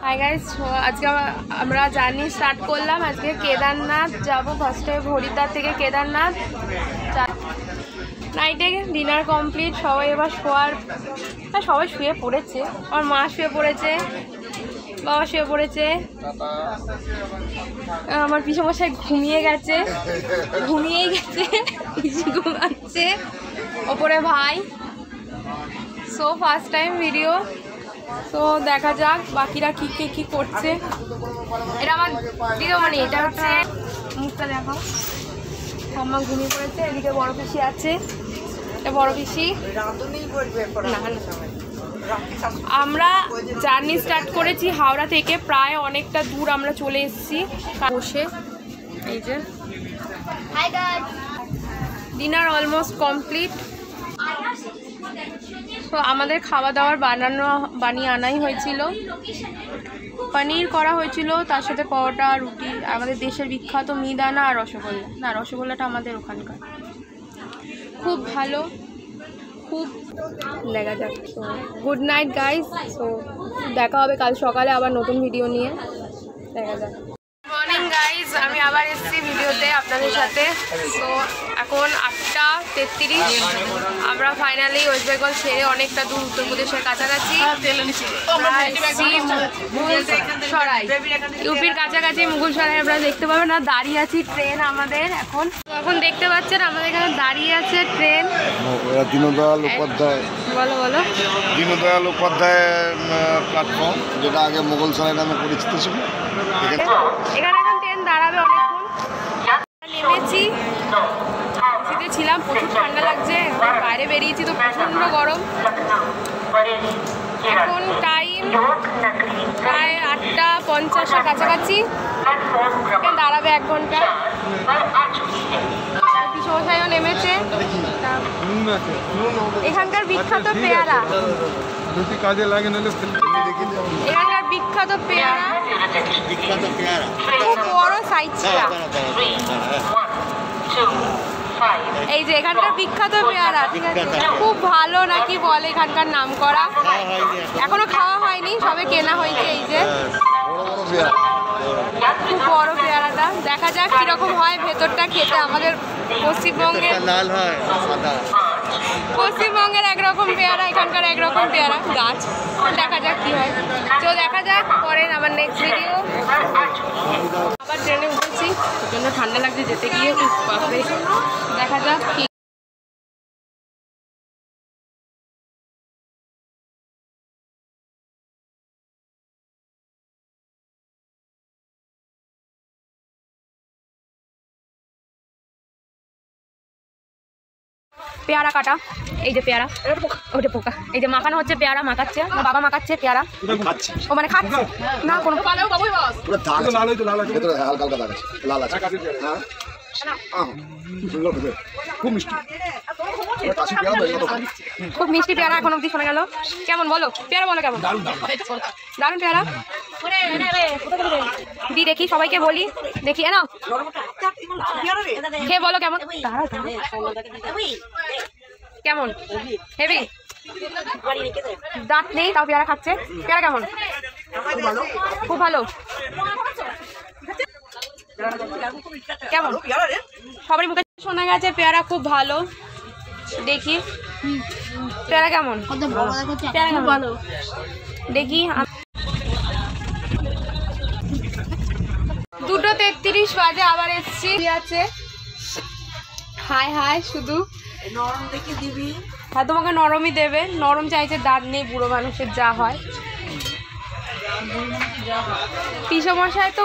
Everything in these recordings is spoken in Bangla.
হাই গাইস, আজকে আমরা জার্নি স্টার্ট করলাম। আজকে কেদারনাথ যাব। ফার্স্টে হরিদ্বার থেকে কেদারনাথ। নাইটে ডিনার কমপ্লিট, সবাই এবার শোয়ার, সবাই শুয়ে পড়েছে। আমার মা শুয়ে পড়েছে, বাবা শুয়ে পড়েছে, আমার পিসমশাই ঘুমিয়েই গেছে, ঘুমাচ্ছে ওপরে ভাই। সো ফার্স্ট টাইম ভিডিও, তো দেখা যাক বাকিরা কি করছে। এটা আমার ভিডিও, মানে এটা হচ্ছে মুখটা দেখো। ঠাম্মা ঘুমিয়ে পড়েছে, এদিকে বড় পিসি আছে, এটা বড় পিসি। আমরা জার্নি স্টার্ট করেছি হাওড়া থেকে, প্রায় অনেকটা দূর আমরা চলে এসেছি বসে। এই যে ডিনার অলমোস্ট কমপ্লিট। তো আমাদের খাওয়া দাওয়ার বানিয়ে আনাই হয়েছিল। পনির করা হয়েছিল, তার সাথে পরোটা, রুটি, আমাদের দেশের বিখ্যাত মিহিদানা আর রসগোল্লা। না, রসগোল্লাটা আমাদের ওখানকার। খুব ভালো, খুব লেগে যাক। তো গুড নাইট গাইস। তো দেখা হবে কাল সকালে আবার নতুন ভিডিও নিয়ে। দেখা যাক। মর্নিং গাইজ, আমি আবার এসেছি ভিডিওতে আপনাদের সাথে। তো এখন 8:33। আমরা ফাইনালি ওয়েস্ট বেঙ্গল ছেড়ে অনেকটা দূর, উত্তরপ্রদেশের কাছাকাছি, ইউপির কাছাকাছি মুঘলসরাই আমরা দেখতে পাবেন। না, দাঁড়িয়ে আছি ট্রেন আমাদের এখন দেখতে পাচ্ছেন আমাদের এখানে দাঁড়িয়ে আছে ট্রেন। দীনদয়াল উপাধ্যায়, বলো দীনদয়াল উপাধ্যায় প্ল্যাটফর্ম, যেটা আগে মুঘলসরাই নামে পরিচিত ছিল। এখানে এখন ট্রেন দাঁড়াবে অনেকক্ষণ। নেমেছি, শীতে ছিলাম, প্রচুর ঠান্ডা লাগছে। বাইরে বেরিয়েছি তো প্রচণ্ড গরম। এখন টাইম প্রায় 8:50-এর কাছাকাছি। ট্রেন দাঁড়াবে 1 ঘন্টা। পিসমশাইও নেমেছে। এখানকার বিখ্যাত পেয়ারা, এখানকার বিখ্যাত পেয়ারা, খুব বড় সাইজটা। এই যে এখানকার বিখ্যাত পেয়ারা, ঠিক আছে, খুব ভালো নাকি বলে এখানকার নাম করা। এখনো খাওয়া হয়নি, সবে কেনা হয়েছে। এই যে খুব বড় পেয়ারাটা, দেখা যাক কিরকম হয় ভেতরটা খেতে। আমাদের পশ্চিমবঙ্গের একরকম পেয়ারা, এখানকার একরকম পেয়ারা গাছ। দেখা যাক কি হয়। তো দেখা যাক পরের আমার নেক্সট ভিডিও। আবার ট্রেনে উঠেছি, প্রচণ্ড ঠান্ডা লাগছে যেতে গিয়ে। দেখা যাক কি। পেয়ারা কাটা, এই যে পেয়ারা, ওটা পোকা। এই যে মাখানো হচ্ছে পেয়ারা, মাখাচ্ছে আমার বাবা, মাখাচ্ছে পেয়ারা। ও মানে খাচ্ছে না কোনো। খুব মিষ্টি পেয়ারা এখন অব্দি শোনা গেল। কেমন বলো পেয়ারা, বলো কেমন? দারুণ পেয়ারা। দি দেখি, সবাইকে বলি, দেখি না খেয়ে বলো কেমন। কেমন? হেভি। দাঁত নেই তাও পেয়ারা খাচ্ছে। পেয়ারা কেমন? খুব ভালো। কেমন? সবারই মুখে শোনা গেছে পেয়ারা খুব ভালো। দেখি পেয়ারা কেমন। পেয়ারা কেমন ভালো দেখি। 2:33 বাজে, আবার এসছি। আছে হাই শুধু নরম দেখে দিবি। হ্যাঁ, তোমাকে নরমই দেবে। নরম চাইছে, দাঁত নেই, বুড়ো মানুষের যা হয়। পিসমশাই তো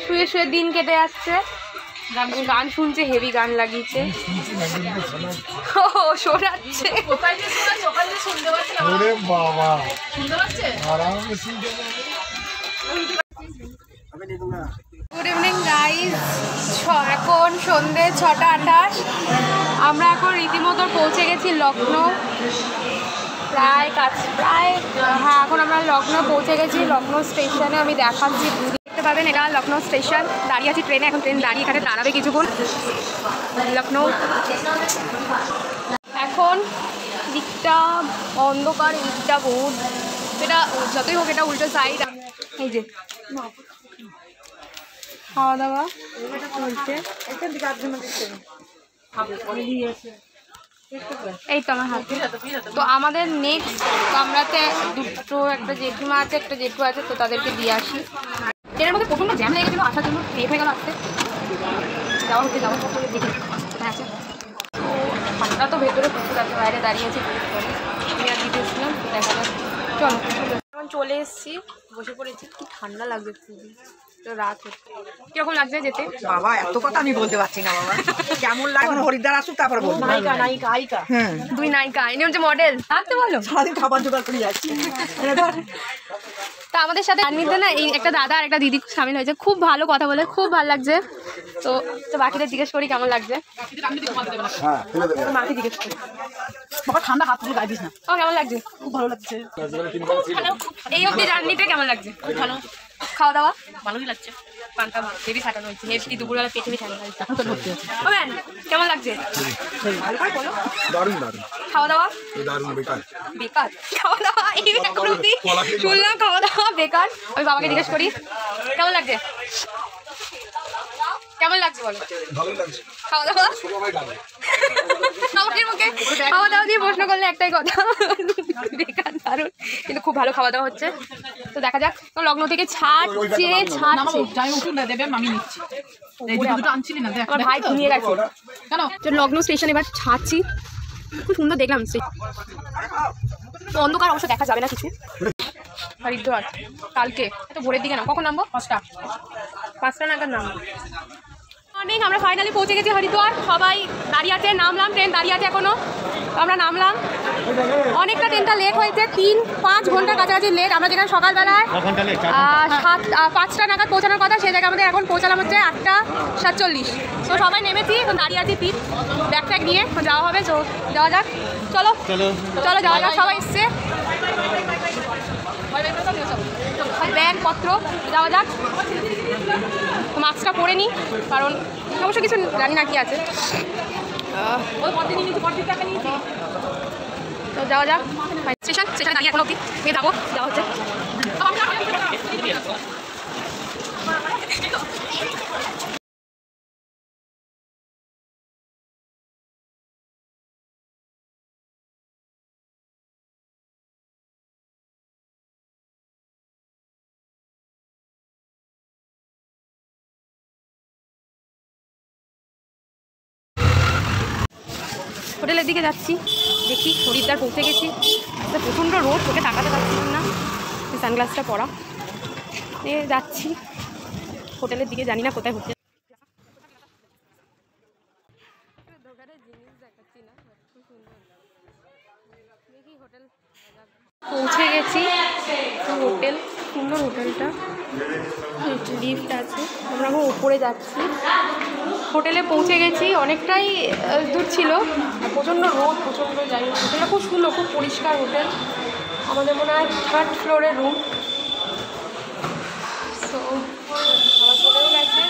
শুয়ে শুয়ে দিন কেটে যাচ্ছে, গান শুনছে, হেভি গান লাগিয়েছে। ও শোনাচ্ছে। গুড ইভিনিং গাইজ, এখন সন্ধ্যে 6:28। আমরা এখন রীতিমতো পৌঁছে গেছি লখনৌ। প্রায় হ্যাঁ, এখন আমরা লখনৌ পৌঁছে গেছি। লখনৌ স্টেশনে আমি দেখাচ্ছি, দেখতে পাবেন এটা লখনৌ স্টেশন। দাঁড়িয়ে আছি ট্রেনে, এখন ট্রেন দাঁড়িয়ে এখানে দাঁড়াবে কিছুক্ষণ। লখনৌ এখন দিকটা অন্ধকার, দিকটা বহুত, এটা যতই হোক এটা উল্টো সাইড। এই যে খাওয়া দাওয়া চলছে। এই তো আমার হাতে। তো আমাদের নেক্সট কামরাতে দুটো, একটা জেঠিমা আছে একটা জেঠু আছে, তো তাদেরকে দিয়ে আসি। এর মধ্যে প্রথম জ্যাম লেগে গেছিলো, আসার জন্য লেট হয়ে গেল আসতে। যাওয়া হচ্ছে দেখি কোথায় আছে। তো ঠান্ডা তো ভেতরে প্রচুর আছে, বাইরে দাঁড়িয়ে আছে আমি আর দিতে এসেছিলাম, দেখা যাচ্ছে। চলো এখন চলে এসেছি, বসে পড়েছি। কি ঠান্ডা লাগছে খুবই, তো রাত হচ্ছে। কিরকম লাগছে যেতে? বাবা এত কথা আমি বলতে পারছি না বাবা, কেমন লাগে হরিদ্বার আসুক তারপর বলবো। নায়িকা নায়িকা আইকা, হ্যাঁ দুই নায়িকা, ইনি হচ্ছে মডেল। থাকতে বলো, সারাদিন খাবার জোগাড় করে যাচ্ছি। তা আমাদের সাথে আনমিতে না এই একটা দাদা আর একটা দিদি সামিল হয়েছে, খুব ভালো কথা বলে, খুব ভালো লাগছে। তো তো বাকিদের জিজ্ঞেস করি কেমন লাগছে। মাকে জিজ্ঞেস করি, বাবা ঠান্ডা হাত তুলে গায়ে দিস না। ও কেমন লাগছে? খুব ভালো লাগছে। এই অবধি জার্নিতে কেমন লাগছে? খুব ভালো। খাওয়া দাওয়া ভালোই লাগছে। পান্তা ভাত হেভি খাটানো হয়েছে, হেভি দুপুরবেলা পেটে হেভি ঠান্ডা লাগছে। এখন তো ভর্তি আছে। ও ম্যান কেমন লাগছে? বলো। দারুণ দারুণ। খাওয়া দাওয়া দারুণ। বেকার বেকার খাওয়া দাওয়া, এই এখন অবধি শুনলাম খাওয়া দাওয়া বেকার। আমি বাবাকে জিজ্ঞেস করি কেমন লাগছে, কেমন লাগছে বলো। ভালোই লাগছে। খাওয়া দাওয়া আমাদের মুখে খাওয়া দাওয়া দিয়ে প্রশ্ন করলে একটাই কথা, বেকার। দারুণ, কিন্তু খুব ভালো খাওয়া দাওয়া হচ্ছে। তো দেখা যাক, লগ্ন থেকে ছাড়ছে। আমার ভাই ঘুমিয়ে গেছে কেন? লগ্ন স্টেশন এবার ছাড়ছি, খুব সুন্দর দেখলাম। তো অন্ধকার অবশ্য দেখা যাবে না কিছু। হরিদ্বার কালকে তো ভোরের দিকে নাম, কখন নামবো? 5টা নাগাদ নামবো। অনেক আমরা ফাইনালি পৌঁছে গেছি হরিদ্বার। সবাই দাঁড়িয়ে আছে, নামলাম, ট্রেন দাঁড়িয়ে আছে এখনো। আমরা নামলাম, অনেকটা ট্রেনটা লেট হয়েছে, 3-5 ঘন্টার কাছাকাছি লেট। আমরা যেখানে সকালবেলায় 5টা নাগাদ পৌঁছানোর কথা, সেই জায়গায় আমাদের এখন পৌঁছালাম হচ্ছে 8:47। তো সবাই নেমেছি, এখন দাঁড়িয়ে আছি পিঠ ব্যাগ ট্যাগ নিয়ে, যাওয়া হবে। তো যাওয়া যাক, চলো চলো যাওয়া যাক। সবাই এসছে, ব্যাগপত্র, যাওয়া যাক। মাস্কটা পরে নিই, কারণ অবশ্য কিছু জানি না কি আছে। তো যাওয়া যাক স্টেশনে দাঁড়িয়ে এখন অব্দি যাবো, যাওয়া হচ্ছে। হোটেলের দিকে যাচ্ছি, দেখি হরিদ্বার পৌঁছে গেছি। প্রচণ্ড রোদ, তোকে তাকাতে পারছিলাম না, সানগ্লাসটা পরা যাচ্ছি হোটেলের দিকে। জানি না কোথায় হোটেল, পৌঁছে গেছি। হোটেল সুন্দর, হোটেলটা লিফট আছে, আমরা এখন উপরে যাচ্ছি। হোটেলে পৌঁছে গেছি, অনেকটাই দূর ছিল, প্রচণ্ড রোদ, প্রচণ্ড যাই। হোটেলটা খুব সুন্দর, খুব পরিষ্কার হোটেল। আমাদের মনে হয় 3rd ফ্লোরের রুম। তো আমার চলেও গেছে,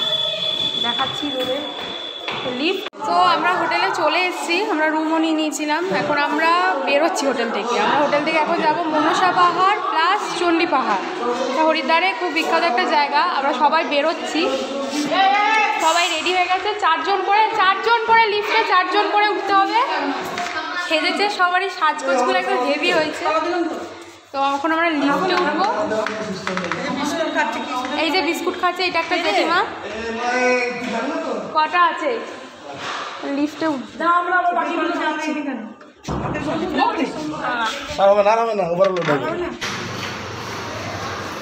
দেখাচ্ছি রুমে লিফট। তো আমরা হোটেলে চলে এসেছি, আমরা রুমও নিয়ে নিয়েছিলাম। এখন আমরা বেরোচ্ছি হোটেল থেকে। আমরা হোটেল থেকে এখন যাবো মনসা পাহাড় প্লাস চণ্ডী পাহাড়। এটা হরিদ্বারে খুব বিখ্যাত একটা জায়গা। আমরা সবাই বেরোচ্ছি, সবাই রেডি হয়ে গেছে। 4 জন করে লিফটে 4 জন করে উঠতে হবে। সেজেছে সবারই, সাজগোজগুলো একদম হেভি হয়েছে। তো এখন আমরা লিফটে উঠবো। এই যে বিস্কুট খাচ্ছে, এটা একটা জেঠিমা। কটা আছে লিফটে উঠতে?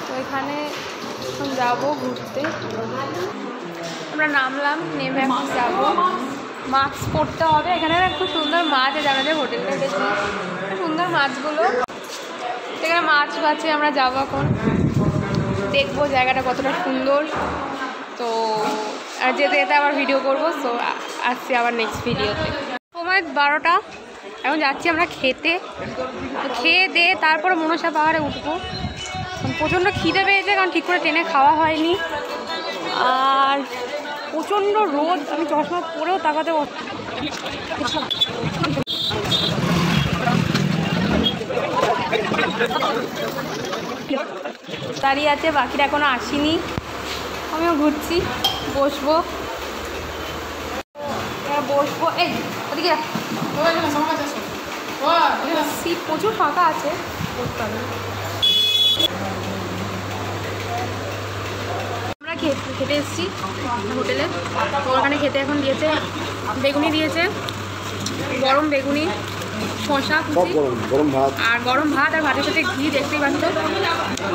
তো এখানে এখন যাবো ঘুরতে। আমরা নামলাম, নেমে এখন যাবো। মাস্ক পরতে হবে। এখানে খুব সুন্দর মাছ আছে, আমাদের হোটেলটা এসেছি, সুন্দর মাছগুলো। এখানে মাছ আছে, আমরা যাবো এখন, দেখবো জায়গাটা কতটা সুন্দর। তো আর যেতে যেতে আবার ভিডিও করবো। তো আসছি আবার নেক্সট ভিডিওতে। সময় 12টা, এখন যাচ্ছি আমরা খেতে। খেয়ে দিয়ে তারপরে মনসা পাহাড়ে উঠবো। প্রচণ্ড খিদে পেয়েছে, কারণ ঠিক করে ট্রেনে খাওয়া হয়নি, আর প্রচণ্ড রোদ। আমি চশমা পরেও তাকাতে দাঁড়িয়ে আছে, বাকিরা এখনো আসেনি। আমিও ঘুরছি, বসবো বসবো। এই ওদিকে সিট প্রচুর ফাঁকা আছে, বসতে হবে। আমরা খেতে এসেছি হোটেলে, তো ওখানে খেতে এখন দিয়েছে বেগুনি, দিয়েছে গরম বেগুনি, শসা কুচি আর গরম ভাত, আর ভাতের সাথে ঘি, দেখতেই পাচ্ছ।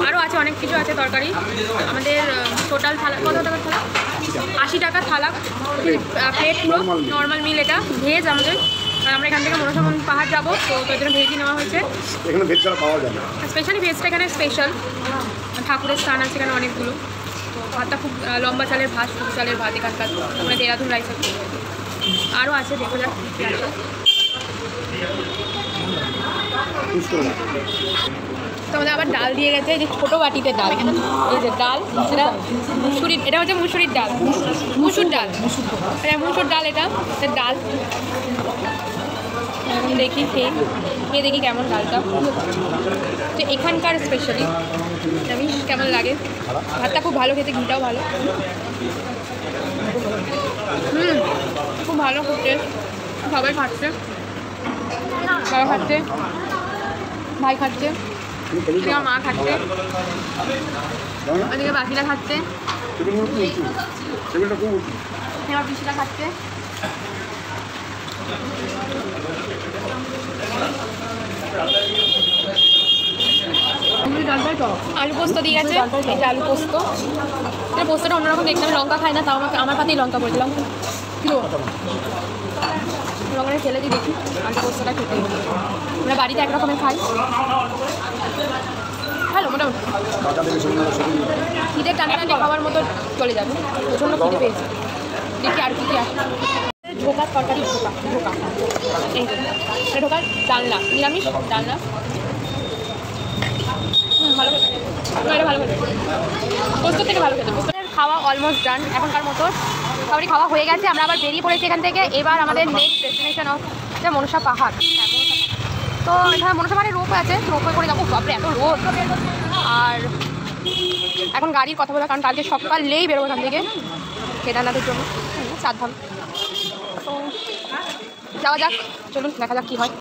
আরও আছে, অনেক কিছু আছে তরকারি। আমাদের টোটাল থালা কত টাকা থালা? 80 টাকা থালা, প্লেট পুরো নর্মাল মিল। এটা ভেজ আমাদের, আর আমরা এখান থেকে মনসা পাহাড় যাবো, তো তার জন্য ভেজই নেওয়া হয়েছে। এখানে ভেজ ছাড়া পাওয়া যায় না, স্পেশালি ভেজটা এখানে স্পেশাল। ঠাকুরের স্থান আছে এখানে অনেকগুলো। তো ভাতটা খুব লম্বা চালের ভাত, সবুজ চালের ভাত এখানকার, মানে দেরাদুন রাইস আছে। আরও আছে, দেখা যাক কী আছে। তো আমাদের আবার ডাল দিয়ে গেছে, এই যে ছোটো বাটিতে ডাল, এই যে ডাল, সেটা মুসুরির, এটা হচ্ছে মুসুরির ডাল, মুসুর ডাল, এটা মুসুর ডাল, এটা ডাল। এখন দেখি খেয়ে দেখি কেমন ডালটা। তো এখানকার স্পেশালি নিরামিষ কেমন লাগে। ভাতটা খুব ভালো খেতে, ঘিটাও ভালো, খুব ভালো, খুব টেস্ট। সবাই খাচ্ছে, বাবা খাচ্ছে, ভাই খাচ্ছে, এদিকে মা খাচ্ছে, ওদিকে বাকিরা খাচ্ছে, এবার পিসিরা খাচ্ছে। আলু পোস্ত দিয়ে গেছে, এই যে আলু পোস্ত। এটা পোস্তটা অন্যরকম দেখতে, আমি লঙ্কা খাই না, তাও আমার পাতেই লঙ্কা পড়েছিলাম। লঙ্কাটা ফেলে দিই, দেখি আলু পোস্তটা খেতে। আমরা বাড়িতে একরকমের খাই, ভালো মোটামুটি। খিদে টানে টানে খাওয়ার মতো চলে যাবে, প্রচণ্ড খিদে পেয়েছে। দেখি আর কি কি আসে। ঢোকার তরকারি, ঢোকা এই এটা ঢোকার ডালনা, নিরামিষ ডালনা, ভালো খেতে, এটা ভালো খেতে, পোস্ত থেকে ভালো খেতে। পোস্তের খাওয়া অলমোস্ট ডান এখনকার মতো, সবারই খাওয়া হয়ে গেছে। আমরা আবার বেরিয়ে পড়েছি এখান থেকে। এবার আমাদের নেক্সট ডেস্টিনেশন হচ্ছে মনসা পাহাড়। তো এখানে মনসা পাহাড়ে রোপ আছে, রোপে করে যাবো। বাপরে এত রোদ! আর এখন গাড়ির কথা বলা, কারণ কালকে সকালেই বেরোবো এখান থেকে কেদারনাথের জন্য, চারধাম। তো যাওয়া যাক, চলুন দেখা যাক কী হয়।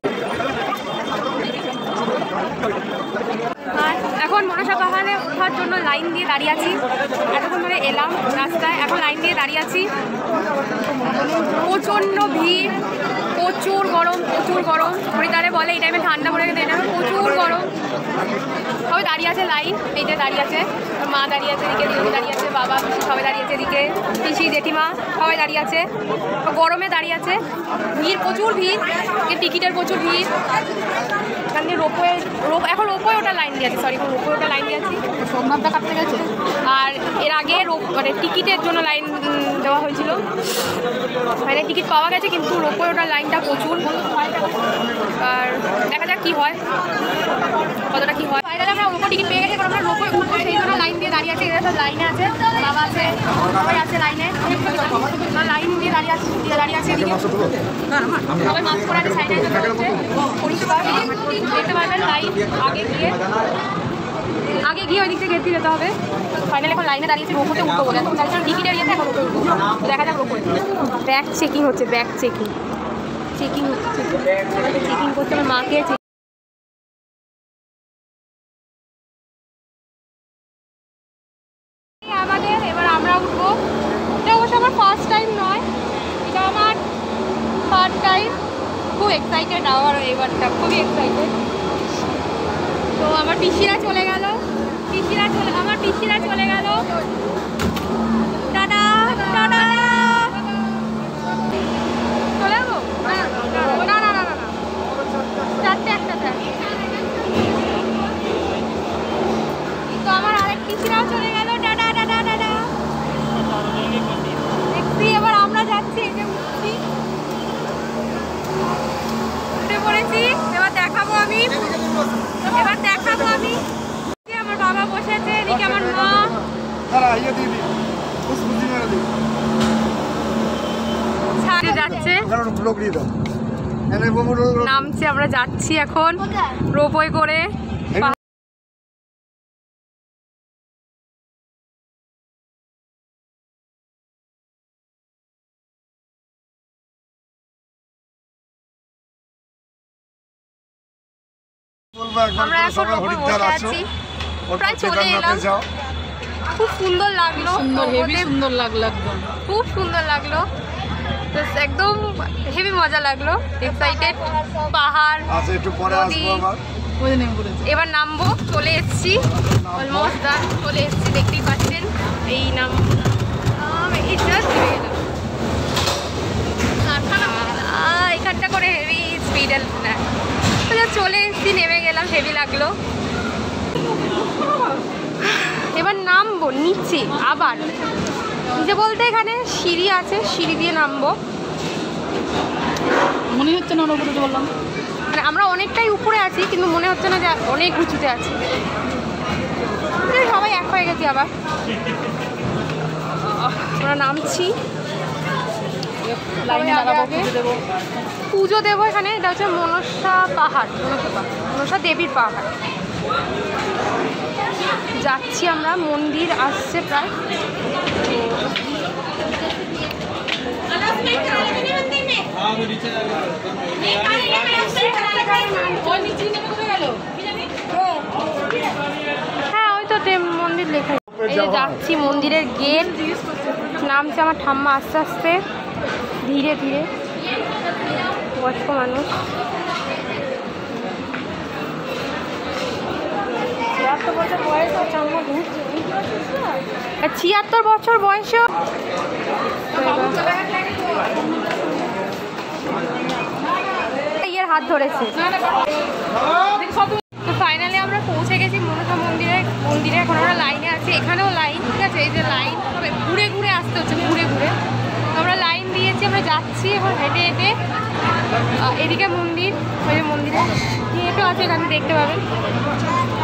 আর এখন মনসা পাহাড়ে ওঠার জন্য লাইন দিয়ে দাঁড়িয়ে আছি। এতক্ষণ ধরে এলাম রাস্তায়, এখন লাইন দিয়ে দাঁড়িয়ে আছি। প্রচণ্ড ভিড়, প্রচুর গরম, প্রচুর গরম। হরিদ্বারে বলে এই টাইমে ঠান্ডা পড়ে গেছে, এটা প্রচুর গরম। সবাই দাঁড়িয়ে আছে লাইন, এই যে দাঁড়িয়ে আছে, মা দাঁড়িয়ে আছে এদিকে, দিদি দাঁড়িয়ে আছে, বাবা পিসি সবাই দাঁড়িয়ে আছে এদিকে, পিসি জেঠিমা সবাই দাঁড়িয়ে আছে, গরমে দাঁড়িয়ে আছে। ভিড়, প্রচুর ভিড়, টিকিটের প্রচুর ভিড়। এখানে রোপওয়ে, এখন রোপওয়ে ওটা লাইন দিয়ে আছে, সরি এখন রোপওয়ে ওটা লাইন দিয়ে আছি। সোমনাথটা কাটতে গেছে। আর এর আগে মানে টিকিটের জন্য লাইন দেওয়া হয়েছিল, মানে টিকিট পাওয়া গেছে, কিন্তু রোপওয়ে ওটার লাইনটা প্রচুর। আর দেখা যাক কী হয়, কতটা কী হয়। ফাইনালি আমরা রোপো টিকিট পেয়ে গেছি, কারণ আমরা রোপওয়ে উঠবো, সেই জন্য লাইন দিয়ে দাঁড়িয়ে আছে। এরা সব লাইনে আছে, বাবা আছে, সবাই আছে লাইনে, লাইন দিয়ে দাঁড়িয়ে আছে, এদিকে সবাই মাস্ক পরে আছে, স্যানিটাইজার করছে, পরিষ্কার দেখতে পারবেন। লাইন আগে গিয়ে ওই দিক থেকে গেট যেতে হবে। ফাইনালি এখন লাইনে দাঁড়িয়েছি, রোপোতে উঠবো বলে, এখন তার জন্য টিকিটের ইয়েতে এখন রোপে উঠবো। দেখা যাক রোপোতে। ব্যাগ চেকিং হচ্ছে, ব্যাগ চেকিং হচ্ছে, চেকিং করছে আমার মাকে। আমাদের এবার আমরা উঠবো। এটা অবশ্য আমার ফার্স্ট টাইম নয়, এটা আমার থার্ড টাইম। খুব এক্সাইটেড, আমার এবারটা খুবই এক্সাইটেড। তো আমার পিসিরা চলে গেল, আমার পিসিরা চলে গেল। টাটা টাটা, চলে যাবো? না না না না, চারটে একটা স্যার। তো আমার আরেক পিসিরাও চলে গেল, টাটা টাটা টাটা। দেখছি এবার আমরা যাচ্ছি, এই যে উঠছি, উঠে পড়েছি। এবার দেখাবো আমি, আমার বাবা বসেছে, এদিকে আমার মা। যাচ্ছে, নামছে, আমরা যাচ্ছি এখন রোপওয়ে করে। বলবো একবার আমরা করে এখন সবাই ওপরে হরিদ্বার বসে আসো, আছি, ওর প্রায় চলে কেদারনাথে এলাম। যাও। খুব সুন্দর লাগলো, সুন্দর লাগলো একদম। খুব সুন্দর লাগলো, একদম হেভি মজা লাগলো, এক্সাইটেড। পাহাড়, আচ্ছা একটু পরে নদী। আসবো আবার। এবার নামবো, চলে এসেছি, অলমোস্ট ডান, চলে এসেছি, দেখতেই পাচ্ছেন। এই নাম এই জাস্ট নেমে গেলাম, এখানটা করে হেভি স্পিডের চলে এসেছি, নেমে গেলাম, হেভি লাগলো। এবার নামবো নিচে, আবার নিচে বলতে এখানে সিঁড়ি আছে, সিঁড়ি দিয়ে নামবো। মনে হচ্ছে না উপরে বললাম, মানে আমরা অনেকটাই উপরে আছি, কিন্তু মনে হচ্ছে না যে অনেক উঁচুতে আছি। সবাই এক হয়ে গেছি আবার, আমরা নামছি, লাইনে দাঁড়াবো, পুজো দেবো। পুজো দেবো এখানে। এটা হচ্ছে মনসা পাহাড়, মনসা দেবীর পাহাড়। যাচ্ছি আমরা, মন্দির আসছে প্রায়। হ্যাঁ ওই তো মন্দির লেখা। এই যে যাচ্ছি মন্দিরের গেট, নামছে আমার ঠাম্মা আস্তে আস্তে, ধীরে ধীরে, বয়স্ক মানুষ। 76 বছর বয়সেও ইয়ের হাত ধরেছে। তো ফাইনালি আমরা পৌঁছে গেছি মনসা মন্দিরে। এখন আমরা লাইনে আছি, এখানেও লাইন, ঠিক আছে, এই যে লাইন, তবে ঘুরে ঘুরে আসতে হচ্ছে, ঘুরে ঘুরে। আমরা লাইন দিয়েছি, আমরা যাচ্ছি এখন হেঁটে হেঁটে। এদিকে মন্দির, ওই যে মন্দিরে গেটও আছে, এখানে দেখতে পাবেন।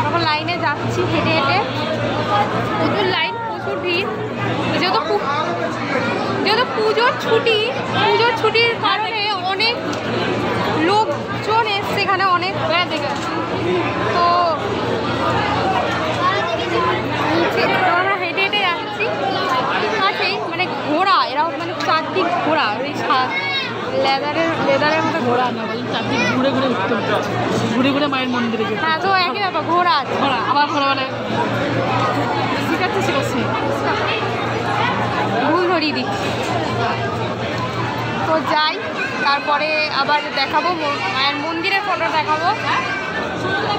এখন লাইনে যাচ্ছি হেঁটে হেঁটে, প্রচুর লাইন, প্রচুর ভিড়। যেহেতু পুজোর ছুটির কারণে অনেক লোকজন এসছে এখানে, অনেক দেখে। তো আমরা হেঁটে হেঁটে যাচ্ছি, কাছেই মানে ঘোড়া, এরা মানে চারদিক ঘোড়া, ওই লেদারের মতো ঘোড়া না, বলুন চারদিক ঘুরে ঘুরে উঠতে হচ্ছে, ঘুরে ঘুরে মায়ের মন্দিরে যেতে। হ্যাঁ, তো একই ব্যাপার, ঘোড়া আছে, ঘোড়া আবার ঘোড়া মানে শিখাচ্ছে, শিখাচ্ছে, ভুল ধরিয়ে দিচ্ছি। তো যাই, তারপরে আবার দেখাবো মায়ের মন্দিরের ফটো দেখাবো।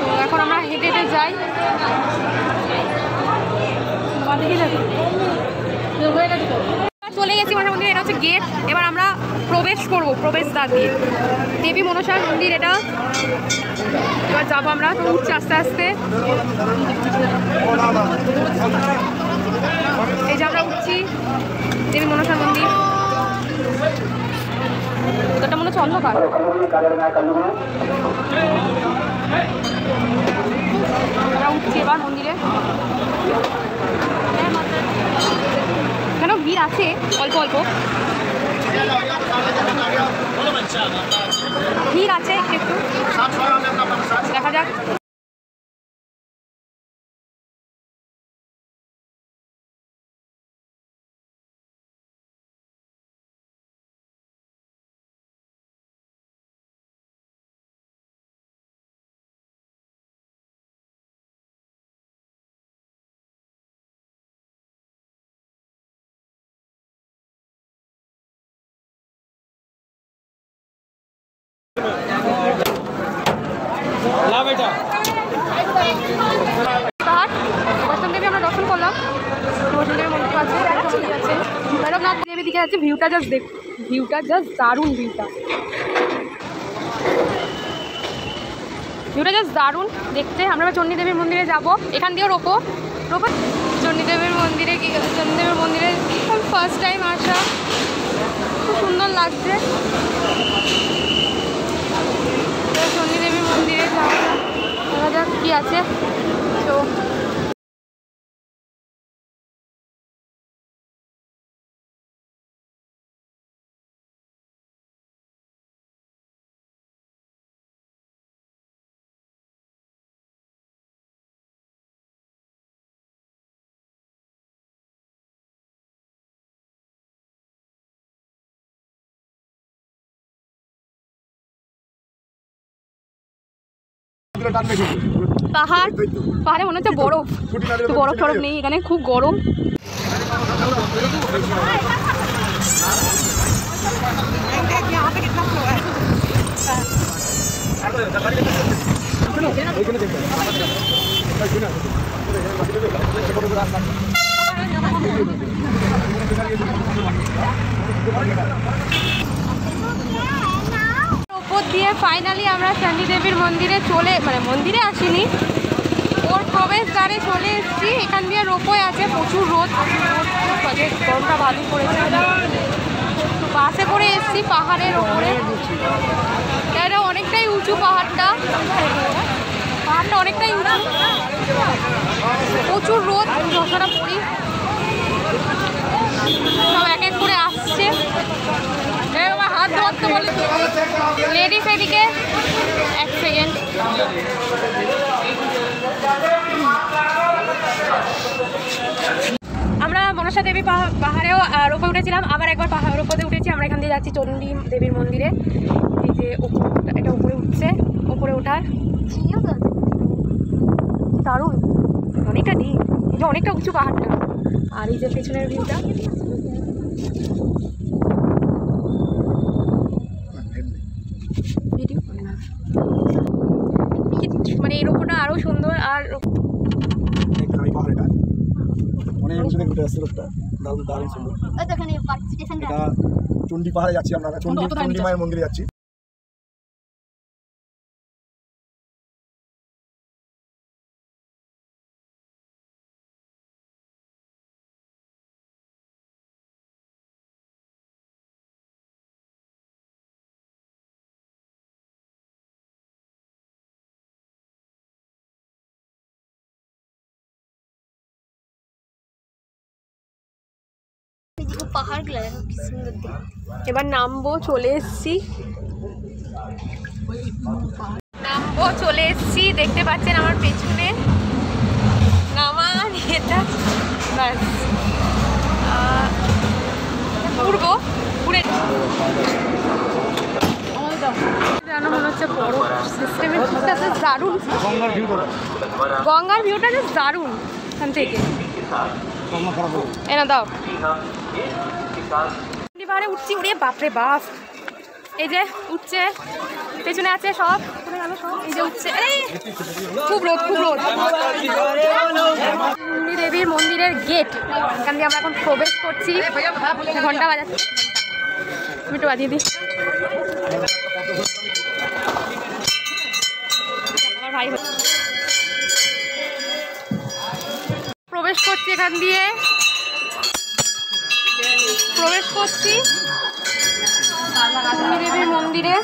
তো এখন আমরা হেঁটে হেঁটে যাই। চলে গেছি মনসা মন্দির, এটা হচ্ছে গেট। এবার আমরা প্রবেশ করবো প্রবেশদ্বার দিয়ে, দেবী মনসার মন্দির এটা। এবার যাবো আমরা, তো উঠছি আস্তে আস্তে। এই যে আমরা উঠছি দেবী মনসার মন্দির। ওটা মনে হচ্ছে অন্ধকার। আমরা উঠছি এবার মন্দিরে। কেন ভিড় আছে অল্প অল্প, ভিড় আছে একটু একটু, দেখা যাক। বৈষ্ণব দেবী আমরা দর্শন করলাম, বৈষ্ণব দেবীর মন্দির আছে, ভৈরবনাথ দেবীর দিকে আছে। ভিউটা জাস্ট দেখ, ভিউটা জাস্ট দারুণ, ভিউটা জাস্ট দারুণ দেখতে। আমরা এবার চণ্ডী দেবীর মন্দিরে যাব, এখান দিয়েও রোপো চণ্ডী দেবীর মন্দিরে। চণ্ডী দেবীর মন্দিরে ফার্স্ট টাইম আসা, খুব সুন্দর লাগছে। চণ্ডী দেবীর মন্দিরে যাওয়া যাক কী আছে। তো পাহাড়ে মনে হচ্ছে বরফ, বরফ টরফ নেই এখানে, খুব গরম। ওপর দিয়ে ফাইনালি আমরা চণ্ডী দেবীর মন্দিরে মন্দিরে আসিনি, ওর প্রবেশদ্বারে চলে এসেছি। এখান দিয়ে রোপওয়ে আছে, প্রচুর রোদ, গরমটা ভালোই পড়েছে। বাসে করে এসেছি পাহাড়ের ওপরে, এটা অনেকটাই উঁচু পাহাড়টা অনেকটাই উঁচু, প্রচুর রোদ, যতটা পড়ি সব এক এক করে আসছে। হাত ধরতে বলে লেডিস, এদিকে 1 সেকেন্ড। আমরা মনসা দেবী পাহাড়েও রোপে উঠেছিলাম, আবার একবার পাহাড় রোপতে উঠেছি। আমরা এখান দিয়ে যাচ্ছি চণ্ডী দেবীর মন্দিরে। এই যে এটা উপরে উঠছে, উপরে ওঠার দারুণ, অনেকটা ডিপ, এটা অনেকটা উঁচু পাহাড়টা। আর এই যে পেছনের ভিউটা, মানে এই রোপটা আরো সুন্দর। আর চণ্ডী পাহাড়ে যাচ্ছি আমরা, চণ্ডী মায়ের মন্দিরে যাচ্ছি। এবার নামবো, চলে এসছি, দেখতে পাচ্ছেন আমার পেছনে নামা এটা। ব্যাস ঘুরবো, ঘুরে জানো মনে হচ্ছে বড় সিস্টেমের দারুণ। গঙ্গার ভিউটা জাস্ট দারুণ এখান থেকে। এনা দাও, পাহাড়ে উঠছি, উড়ে বাপরে বাপ, এই যে উঠছে, পেছনে আছে সব, এই যে উঠছে, খুব রোদ, খুব রোদ। চণ্ডী দেবীর মন্দিরের গেট, এখান দিয়ে আমরা এখন প্রবেশ করছি। ঘন্টা বাজাচ্ছি, আমি একটু বাজিয়ে দিই। আমার ভাই প্রবেশ করছি, এখান দিয়ে প্রবেশ করছি চণ্ডী দেবীর মন্দিরে।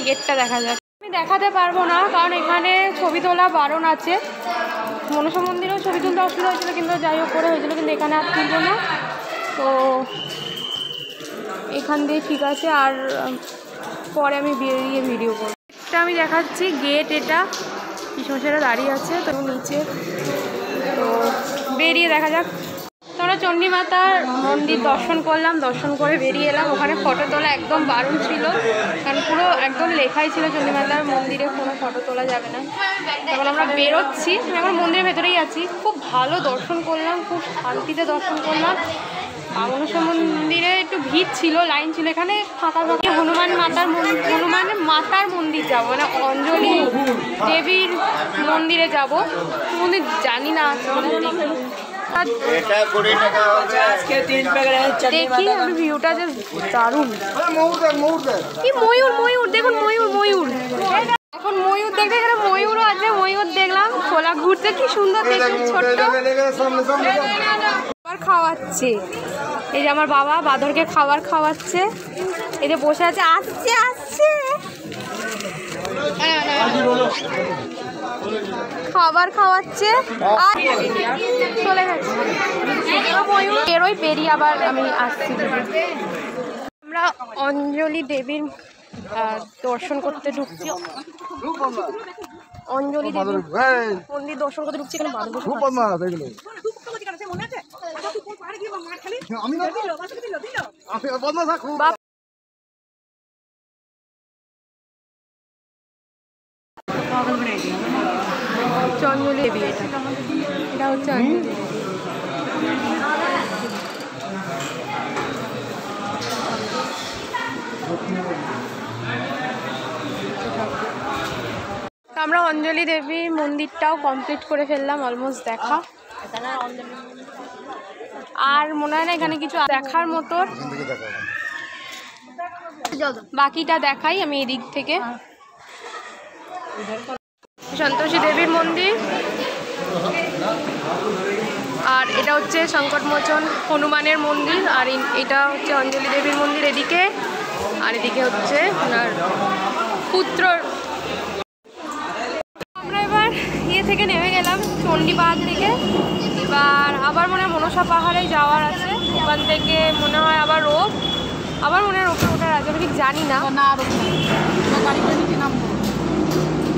গেটটা দেখা যাক, আমি দেখাতে পারবো না কারণ এখানে ছবি তোলা বারণ আছে। মনসা মন্দিরেও ছবি তুলতে অসুবিধা হয়েছিল, কিন্তু যাই হোক করে হয়েছিল, কিন্তু এখানে আর তুলবো না। তো এখান দিয়ে ঠিক আছে, আর পরে আমি বেরিয়ে ভিডিও করবো। এটা আমি দেখাচ্ছি গেট, এটা পিছনে দাঁড়িয়ে আছে তো নিচে, তো বেরিয়ে দেখা যাক। তোমরা চণ্ডী মাতার মন্দির দর্শন করলাম, দর্শন করে বেরিয়ে এলাম। ওখানে ফটো তোলা একদম বারণ ছিল, কারণ পুরো একদম লেখাই ছিল চণ্ডী মাতার মন্দিরে কোনো ফটো তোলা যাবে না। তখন আমরা বেরোচ্ছি, এখন মন্দিরের ভেতরেই আছি। খুব ভালো দর্শন করলাম, খুব শান্তিতে দর্শন করলাম। মনসা মন্দিরে একটু ভিড় ছিল, লাইন ছিল, এখানে ফাঁকা ফাঁকা। হনুমান মাতার মন্দির যাব, মানে অঞ্জলি দেবীর মন্দিরে যাব। মন্দির জানি না, দেখি আমি ভিউটা জাস্ট দারুণ। কি ময়ূর, ময়ূর দেখুন, ময়ূর, ময়ূর এখন ময়ূর দেখতে গেলে ময়ূরও আছে, ময়ূর দেখলাম। খোলা ঘুরতে কি সুন্দর দেখুন, ছোট্ট। খাবার খাওয়াচ্ছে, এই যে আমার বাবা বাঁদরকে খাবার খাওয়াচ্ছে, এই যে বসে আছে, আসছে আসছে খাবার খাওয়াচ্ছে আর চলে গেছে। ময়ূর এরই বেরিয়ে আবার আমি আসছি। আমরা অঞ্জলি দেবীর দর্শন করতে ঢুকছি, অঞ্জলি দেবীর মন্দির দর্শন করতে ঢুকছি। এখানে অঞ্জলি দেবী, এটা হচ্ছে অঞ্জলি দেবী। আমরা অঞ্জলি দেবী মন্দিরটাও কমপ্লিট করে ফেললাম, অলমোস্ট দেখা। আর মনে হয় না এখানে কিছু দেখার মতো, বাকিটা দেখাই আমি এদিক থেকে। সন্তোষী দেবীর মন্দির, আর এটা হচ্ছে সংকটমোচন হনুমানের মন্দির, আর এটা হচ্ছে অঞ্জলি দেবীর মন্দির এদিকে, আর এদিকে হচ্ছে ওনার পুত্র। আমরা এবার ইয়ে থেকে নেমে গেলাম চণ্ডী পাহাড় থেকে, এবার আবার মনে হয় মনসা পাহাড়ে যাওয়ার আছে। ওখান থেকে মনে হয় আবার মনে হয় ওপরে ওঠার আছে, আমি ঠিক জানি না।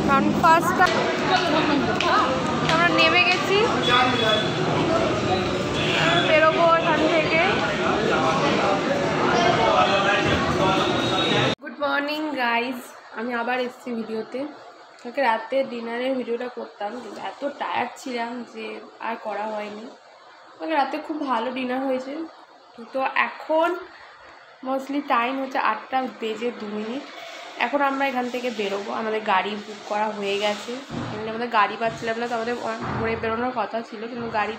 কারণ ফার্স্ট আমরা নেমে গেছি, বেরোবো এখান থেকে। গুড মর্নিং গাইজ, আমি আবার এসেছি ভিডিওতে। কালকে রাতে ডিনারের ভিডিওটা করতাম, কিন্তু এত টায়ার্ড ছিলাম যে আর করা হয়নি। কালকে রাতে খুব ভালো ডিনার হয়েছে। তো এখন মোস্টলি টাইম হচ্ছে 8:02। এখন আমরা এখান থেকে বেরোবো, আমাদের গাড়ি বুক করা হয়ে গেছে। এমনি আমাদের গাড়ি পাচ্ছিলাম না, তো আমাদের ভোরে বেরোনোর কথা ছিল, কিন্তু গাড়ি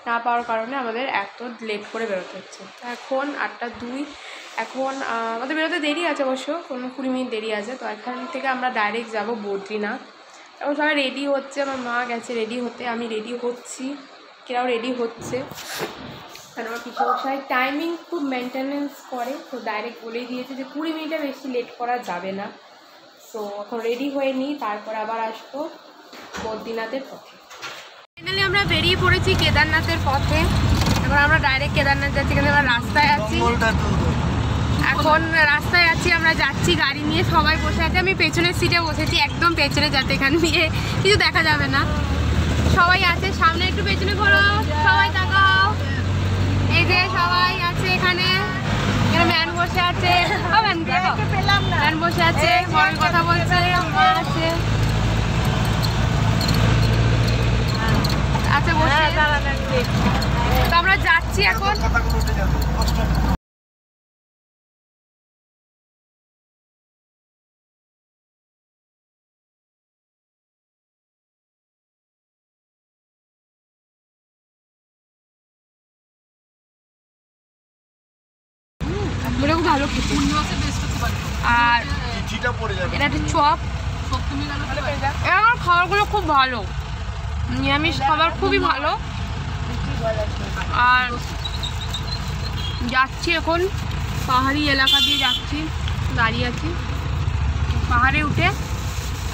না পাওয়ার কারণে আমাদের এত লেট করে বেরোতে হচ্ছে। এখন 8:02, এখন আমাদের বেরোতে দেরি আছে, অবশ্য কোনো 20 মিনিট দেরি আছে। তো এখান থেকে আমরা ডাইরেক্ট যাব বদ্রীনাথ। এখন সবাই রেডি হচ্ছে, আমার মা গেছে রেডি হতে, আমি রেডি হচ্ছি, কেরাও রেডি হচ্ছে। কারণ আমার পিছনে টাইমিং খুব মেনটেনেন্স করে, তো ডাইরেক্ট বলেই দিয়েছে যে 20 মিনিটের বেশি লেট করা যাবে না। সো এখন রেডি হয়ে নিই, তারপর আবার আসবো বদ্রীনাথের পথে। ফাইনালি আমরা বেরিয়ে পড়েছি কেদারনাথের পথে। এবার আমরা ডাইরেক্ট কেদারনাথ যাচ্ছি, এখানে আমরা রাস্তায় আছি, আমরা যাচ্ছি গাড়ি নিয়ে, সবাই বসে আছে। আমি পেছনের সিটে বসেছি, একদম পেছনে, যাতে এখান দিয়ে কিছু দেখা যাবে না। সবাই আছে সামনে, একটু পেছনে ঘোরো, সবাই তাকাও। এই যে সবাই আছে এখানে, ম্যান বসে আছে, ম্যান বসে আছে, বড় কথা বলছে, আছে আচ্ছা বসে। তো আমরা যাচ্ছি এখন। খুব ভালো খেতে, আর এটা একটা চপ। এবার খাবারগুলো খুব ভালো, নিরামিষ খাবার খুবই ভালো। আর যাচ্ছি এখন পাহাড়ি এলাকা দিয়ে যাচ্ছি, দাঁড়িয়ে আছি পাহাড়ে উঠে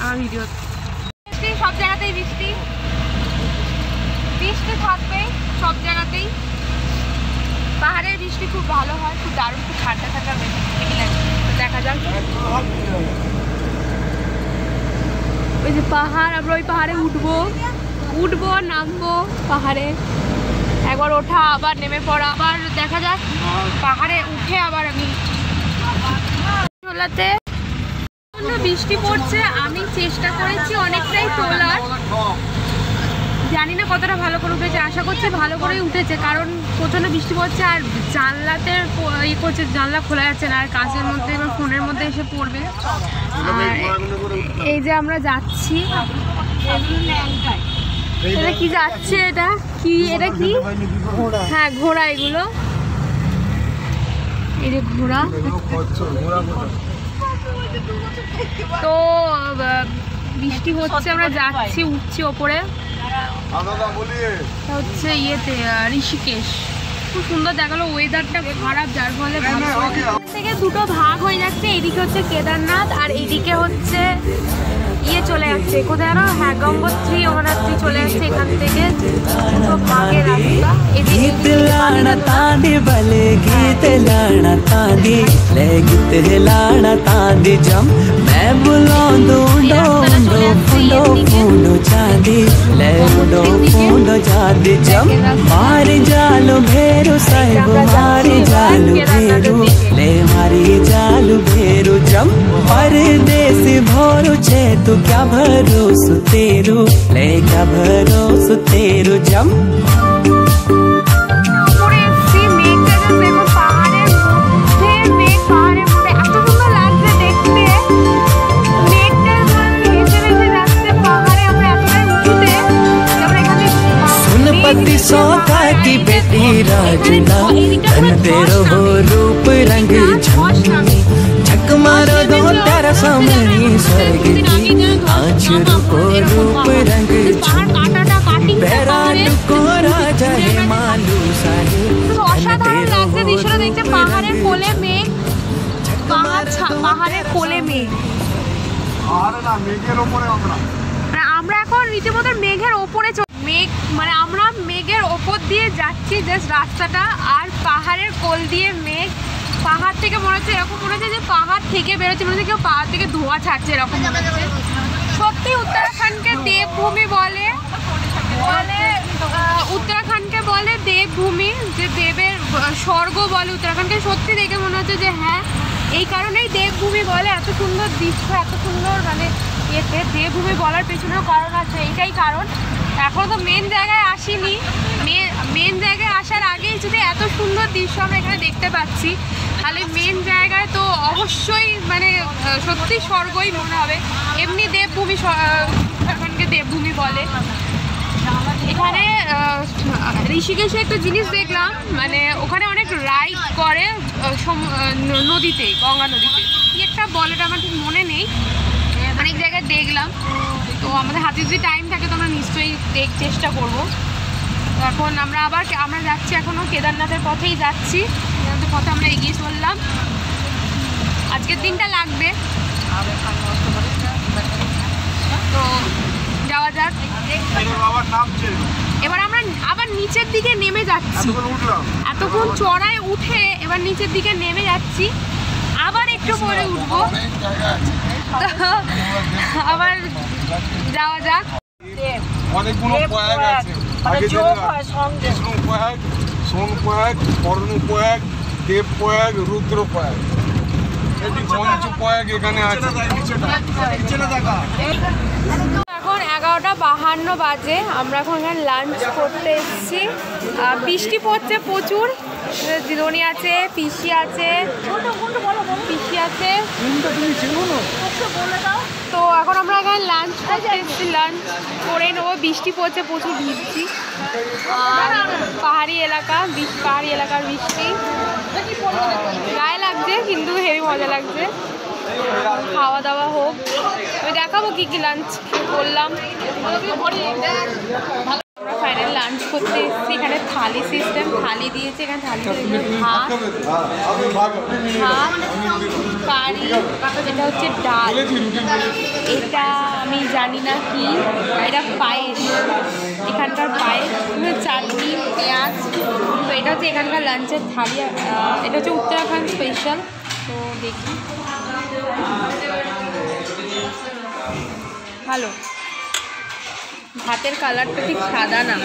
আমার ভিডিও। বৃষ্টি সব জায়গাতেই, বৃষ্টি থাকবে সব জায়গাতেই। পাহাড়ের বৃষ্টি খুব ভালো হয়, খুব দারুণ, খুব ঠান্ডা ঠান্ডা লাগে। দেখা যাক, ওই যে পাহাড়, আমরা ওই পাহাড়ে উঠবো নামবো পাহাড়ে, একবার ওঠা আবার নেমে পড়া, আবার দেখা যাক পাহাড়ে উঠে আবার আমি তোলাতে। বৃষ্টি পড়ছে, আমি চেষ্টা করেছি অনেকটাই তোলার, জানি না কতটা ভালো করে উঠেছে, আশা করছি ভালো করেই উঠেছে। কারণ প্রচণ্ড বৃষ্টি পড়ছে আর জানলাতে ই করছে, জানলা খোলা যাচ্ছে না, আর কাজের মধ্যে এবার ফোনের মধ্যে এসে পড়বে। আর এই যে আমরা যাচ্ছি, এটা কি যাচ্ছে, এটা কি হ্যাঁ ঘোড়া, এগুলো এই যে ঘোড়া। তো বৃষ্টি হচ্ছে, আমরা যাচ্ছি, উঠছি ওপরে, হচ্ছে ইয়েতে ঋষিকেশ। খুব সুন্দর দেখালো, ওয়েদারটা খারাপ, যার ফলে থেকে দুটো ভাগ হয়ে যাচ্ছে। এইদিকে হচ্ছে কেদারনাথ, আর এইদিকে হচ্ছে ইয়ে চলে যাচ্ছে কোথায় যেন, হ্যাঁ গঙ্গোত্রী অমরনাথী চলে যাচ্ছে এখান থেকে। দুটো ভাগের রাস্তা, गीत लाना तांदी बले गीत लाना तांदी ले गीत लाना तांदी जम मैं बुलाऊं दो फूलो फूलो चांदी ले मुंडो मुंडो चांदी जम मारे जालू भेरू साहिब मारे जालू भेरू ले मारी जालू भेरू जम परदेसी भोरू छे तू क्या भरोसो तेरू ले क्या भरोसो तेरू जम पति सौता की बेटी राजना धन तेरो हो रूप रंग झूमी झक मारो दो तेरा सामने स्वर्ग की आँच रूप रंग झूमी बैराट को राजा है मालू साहे অসাধারণ লাগছে দৃশ্যটা দেখতে পাহাড়ের কোলে মেঘ পাহাড়ের কোলে মেঘ আমরা এখন রীতিমতো মেঘের ওপরে মেঘ মানে আমরা মেঘের ওপর দিয়ে যাচ্ছি জাস্ট রাস্তাটা আর পাহাড়ের কোল দিয়ে মেঘ পাহাড় থেকে মনে হচ্ছে এরকম মনে হচ্ছে যে পাহাড় থেকে বেরোচ্ছে মনে হচ্ছে কেউ পাহাড় থেকে ধোঁয়া ছাড়ছে এরকম মনে হচ্ছে সত্যি উত্তরাখণ্ডকে দেবভূমি বলে উত্তরাখণ্ডকে বলে দেবভূমি যে দেবের স্বর্গ বলে উত্তরাখণ্ডকে সত্যি দেখে মনে হচ্ছে যে হ্যাঁ এই কারণেই দেবভূমি বলে এত সুন্দর দৃশ্য এত সুন্দর মানে এতে দেবভূমি বলার পেছনেও কারণ আছে এইটাই কারণ এখন তো মেন জায়গায় আসিনি মেন জায়গায় আসার আগেই যদি এত সুন্দর দৃশ্য আমরা এখানে দেখতে পাচ্ছি তাহলে মেন জায়গায় তো অবশ্যই মানে সত্যি স্বর্গই মনে হবে এমনি দেবভূমি উত্তরাখণ্ডকে দেবভূমি বলে এখানে ঋষিকেশে একটা জিনিস দেখলাম মানে ওখানে অনেক রাইড করে নদীতে গঙ্গা নদীতে কি একটা বলে আমার ঠিক মনে নেই অনেক জায়গায় দেখলাম তো আমাদের হাতে যদি টাইম থাকে তো আমরা নিশ্চয়ই চেষ্টা করব এখন আমরা যাচ্ছি এখনও কেদারনাথের পথেই যাচ্ছি কেদারনাথের পথে আমরা এগিয়ে চললাম আজকের দিনটা লাগবে তো যাওয়া যাক এবার আমরা আবার নিচের দিকে নেমে যাচ্ছি এতক্ষণ চড়ায় উঠে এবার নিচের দিকে নেমে যাচ্ছি আবার একটু পরে উঠবো আবার যাওয়া যাক অনেকগুলো প্রয়াগ আছে বিষ্ণু প্রয়াগ সোন প্রয়াগ কর্ণ প্রয়াগ দেব প্রয়াগ রুদ্র প্রয়াগ পঞ্চ প্রয়াগ এখানে আছে এখন 11:52 বাজে আমরা এখন এখানে লাঞ্চ করতে এসেছি বৃষ্টি পড়ছে প্রচুর দিদনি আছে পিসি আছে তো এখন আমরা এখানে লাঞ্চ করতে এসেছি লাঞ্চ করে নেবো বৃষ্টি পড়ছে প্রচুর ভিজছি আর পাহাড়ি এলাকার বৃষ্টি গায়ে লাগছে কিন্তু হেভি মজা লাগছে খাওয়া দাওয়া হোক আমি দেখাবো কি লাঞ্চ করলাম আমরা ফাইনাল লাঞ্চ করতে এসেছি এখানে থালি সিস্টেম থালি দিয়েছে এখানে থালি ভাত কারি এটা হচ্ছে ডাল এটা আমি জানি না কি এটা পায়েস এখানকার পায়েস চাটনি পেঁয়াজ তো এটা হচ্ছে এখানকার লাঞ্চের থালি এটা হচ্ছে উত্তরাখণ্ড স্পেশাল তো দেখি ভালো ভাতের কালারটা ঠিক সাদা না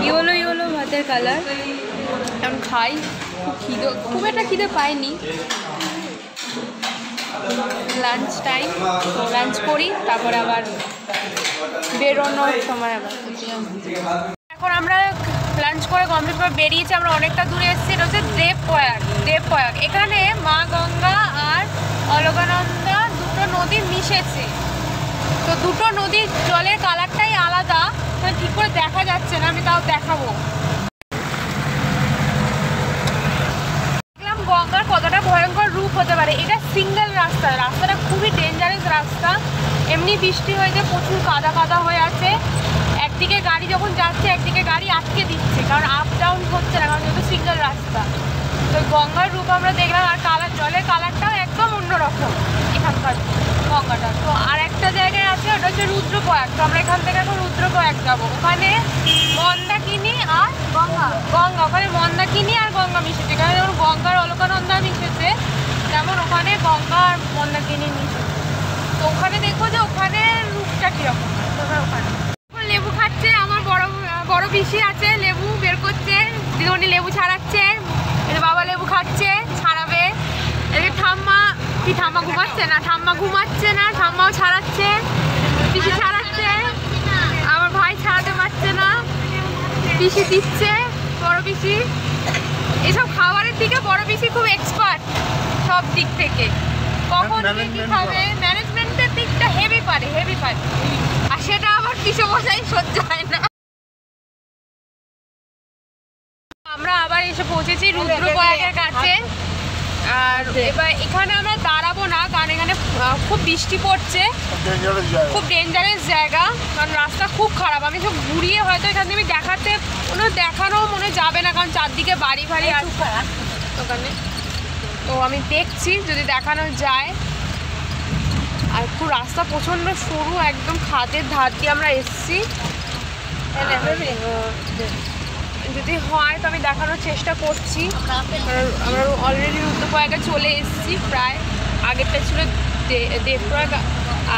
ইয়েলো ভাতের কালার এখন খাই খুব একটা খিদে পাইনি লাঞ্চ টাইম লাঞ্চ করি তারপরে আবার বেরোনোর সময় আবার এখন আমরা লাঞ্চ করে কমপ্লিট করে বেরিয়েছি আমরা অনেকটা দূরে এসেছি এটা হচ্ছে দেবপ্রয়াগ এখানে মা গঙ্গা আর অলকানন্দা দুটো নদী মিশেছে তো দুটো নদীর জলের কালারটাই আলাদা ঠিক করে দেখা যাচ্ছে না আমি তাও দেখাবো দেখলাম গঙ্গার কতটা ভয়ঙ্কর রূপ হতে পারে এটা সিঙ্গেল রাস্তাটা খুবই ডেঞ্জারাস রাস্তা এমনি বৃষ্টি হয়েছে প্রচুর কাদা হয়ে আছে একদিকে গাড়ি যখন যাচ্ছে একদিকে গাড়ি আটকে দিচ্ছে কারণ আপ ডাউন হচ্ছে না কারণ যেহেতু সিঙ্গেল রাস্তা তো গঙ্গার রূপ আমরা দেখলাম আর জলের কালারটাও একদম অন্যরকম এখানকার গঙ্গাটা তো আর একটা জায়গায় আছে ওটা হচ্ছে রুদ্রপ্রয়াগ তো আমরা এখান থেকে এখন রুদ্রপ্রয়াগ যাবো ওখানে মন্দাকিনী আর গঙ্গা ওখানে মন্দাকিনী আর গঙ্গা মিশেছে এখানে যেমন গঙ্গার অলকানন্দা মিশেছে তেমন ওখানে গঙ্গা আর মন্দাকিনী মিশেছে তো ওখানে দেখবো যে ওখানে রূপটা কীরকম ওখানে পিসি আছে, লেবু বের করছে, দিদিমণি লেবু ছাড়াচ্ছে, বাবা লেবু খাচ্ছে, ছাড়াবে। এদিকে ঠাম্মা ঘুমাচ্ছে না, ঠাম্মাও ছাড়াচ্ছে, পিসি ছাড়াচ্ছে, আমার ভাই ছাড়াতে পারছে না, পিসি দিচ্ছে, বড় পিসি। এসব খাবারের দিকে বড় পিসি খুব এক্সপার্ট সব দিক থেকে, কখন কি খাবে ম্যানেজমেন্টের দিকটা হেভি পারে। আর সেটা আবার পিসে বসাই সহ্য হয় না। আমরা আবার এসে পৌঁছেছি রুদ্রপ্রয়াগের কাছে। আর এবার এখানে আমরা দাঁড়াবো না, কারণ এখানে খুব বৃষ্টি পড়ছে, খুব ডেঞ্জারাস জায়গা, কারণ রাস্তা খুব খারাপ। আমি সব ঘুরিয়ে হয়তো এখান থেকে দেখানো মনে যাবে না, কারণ চারদিকে বাড়ি ফাড়ি আছে ওখানে। তো আমি দেখছি যদি দেখানো যায়। আর খুব রাস্তা প্রচণ্ড সরু, একদম খাদের ধার দিয়ে আমরা এসছি। যদি হয় তো আমি দেখানোর চেষ্টা করছি। আমরা অলরেডি রুদ্রপ্রয়াগে চলে এসেছি, প্রায় আগেরটা ছিল দেবপ্রয়াগ,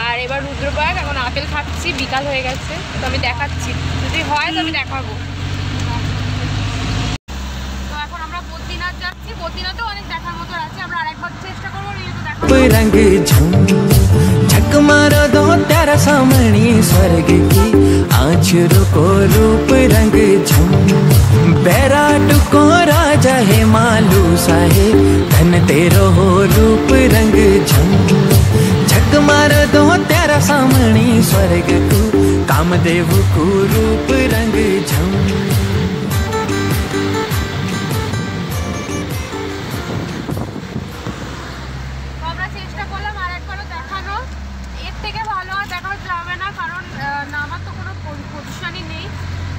আর এবার রুদ্রপ্রয়াগ। এখন আপেল খাচ্ছি, বিকাল হয়ে গেছে, তো আমি দেখাচ্ছি, যদি হয় তো আমি দেখাবো। তো এখন আমরা বদ্রীনাথ যাচ্ছি, বদ্রীনাথেও অনেক দেখার মতো আছে, আমরা আরেকবার চেষ্টা করবো रंग झुम झक मारो दो तेरा सामने स्वर्ग की आँच रुको रूप रंग झुम बैराट को राजा है मालूसा है धन तेरो हो रूप रंग झुम झक मारो दो तेरा सामने स्वर्ग को कामदेव को रूप रंग झुम।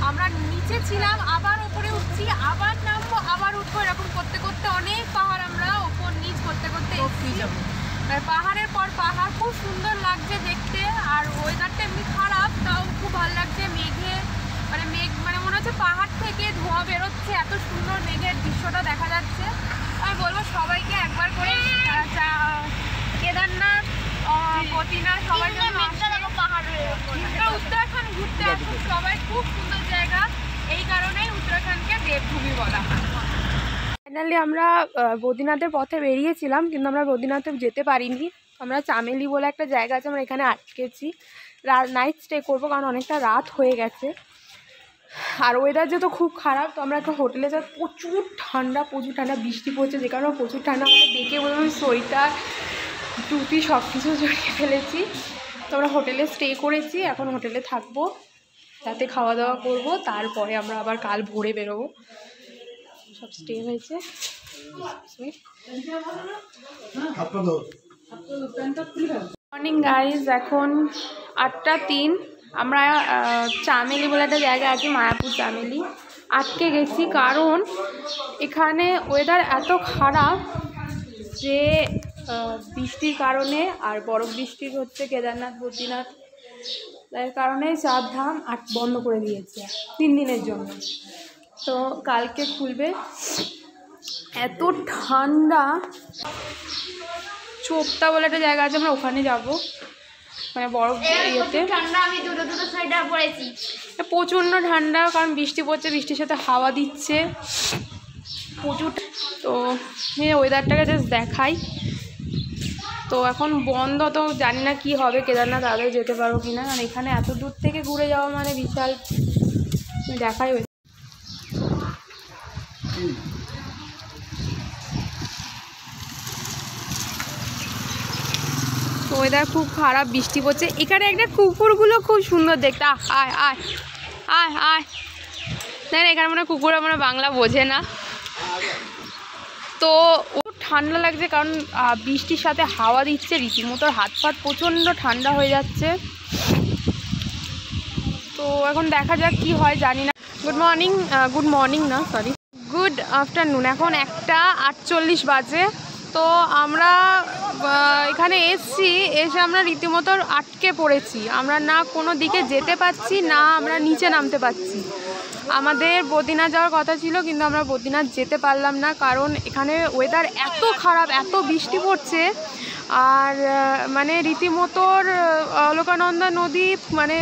আমরা নিচে ছিলাম, আবার উপরে উঠছি, আবার নামবো, আবার উঠবো, এরকম করতে করতে অনেক পাহাড় আমরা ওপর নিচ করতে পাহাড়ের পর পাহাড়। খুব সুন্দর লাগছে দেখতে, আর ওয়েদারটা এমনি খারাপ, তাও খুব ভালো লাগছে। মেঘ মানে মনে হচ্ছে পাহাড় থেকে ধোঁয়া বেরোচ্ছে, এত সুন্দর মেঘের দৃশ্যটা দেখা যাচ্ছে। আমি বলবো সবাইকে একবার করে কেদারনাথ, বদ্রীনাথ সবাই উত্তরাখণ্ড ঘুরতে আসুন সবাই, খুব সুন্দর জায়গা, এই কারণেই উত্তরাখণ্ডকে দেবভূমি বলা হয়। ফাইনালি আমরা বদ্রীনাথের পথে বেরিয়েছিলাম, কিন্তু আমরা বদ্রীনাথে যেতে পারিনি। আমরা চামেলি বলে একটা জায়গা আছে, আমরা এখানে আটকেছি, নাইট স্টে করবো, কারণ অনেকটা রাত হয়ে গেছে। আর ওয়েদার যেহেতু খুব খারাপ, তো আমরা একটা হোটেলে যাই, প্রচুর ঠান্ডা, বৃষ্টি পড়ছে, যে কারণে প্রচুর ঠান্ডা। আমাকে দেখে বলবো সোয়েটার টুপি সব কিছু জড়িয়ে ফেলেছি। তো আমরা হোটেলে স্টে করেছি, এখন হোটেলে থাকবো, রাতে খাওয়া দাওয়া করবো, তারপরে আমরা আবার কাল ভোরে বেরোবো। সব স্টে হয়েছে। মর্নিং গাইজ, এখন 8:03। আমরা চামেলি বলে একটা জায়গা আছে, মায়াপুর চামেলি, আটকে গেছি, কারণ এখানে ওয়েদার এত খারাপ যে বৃষ্টির কারণে, আর বরফ বৃষ্টির হচ্ছে কেদারনাথ বদ্রীনাথ, তার কারণে চারধাম বন্ধ করে দিয়েছে 3 দিনের জন্য। তো কালকে খুলবে। এত ঠান্ডা, চোপতা বলে একটা জায়গা আছে, আমরা ওখানে যাব, মানে বরফ ইয়েতে। প্রচণ্ড ঠান্ডা, কারণ বৃষ্টি পড়ছে, বৃষ্টির সাথে হাওয়া দিচ্ছে প্রচুর। তো ওয়েদারটাকে জাস্ট দেখাই। তো এখন বন্ধ, তো জানি না কি হবে, কেদারনাথ আদৌ যেতে পারবো কি না, কারণ এখানে এত দূর থেকে ঘুরে যাওয়া মানে বিশাল দেখাই হয়েছে। ওয়েদার খুব খারাপ, বৃষ্টি পড়ছে। এখানে একটা কুকুরগুলো খুব সুন্দর দেখতে, আয় আয় আয় আয়। দেখেন এখানে মনে কুকুর মানে বাংলা বোঝে না। তো ও ঠান্ডা লাগছে, কারণ বৃষ্টির সাথে হাওয়া দিচ্ছে, রীতিমতো হাত ফাত প্রচণ্ড ঠান্ডা হয়ে যাচ্ছে। তো এখন দেখা যাক কি হয়, জানি না। Good afternoon. এখন 1:48 বাজে। তো আমরা এখানে এসে আমরা রীতিমতো আটকে পড়েছি। আমরা না কোনো দিকে যেতে পারছি, না আমরা নিচে নামতে পারছি। আমাদের বদ্রীনাথ যাওয়ার কথা ছিল, কিন্তু আমরা বদ্রীনাথ যেতে পারলাম না, কারণ এখানে ওয়েদার এত খারাপ, এত বৃষ্টি পড়ছে। আর মানে রীতিমতোর অলকানন্দা নদী মানে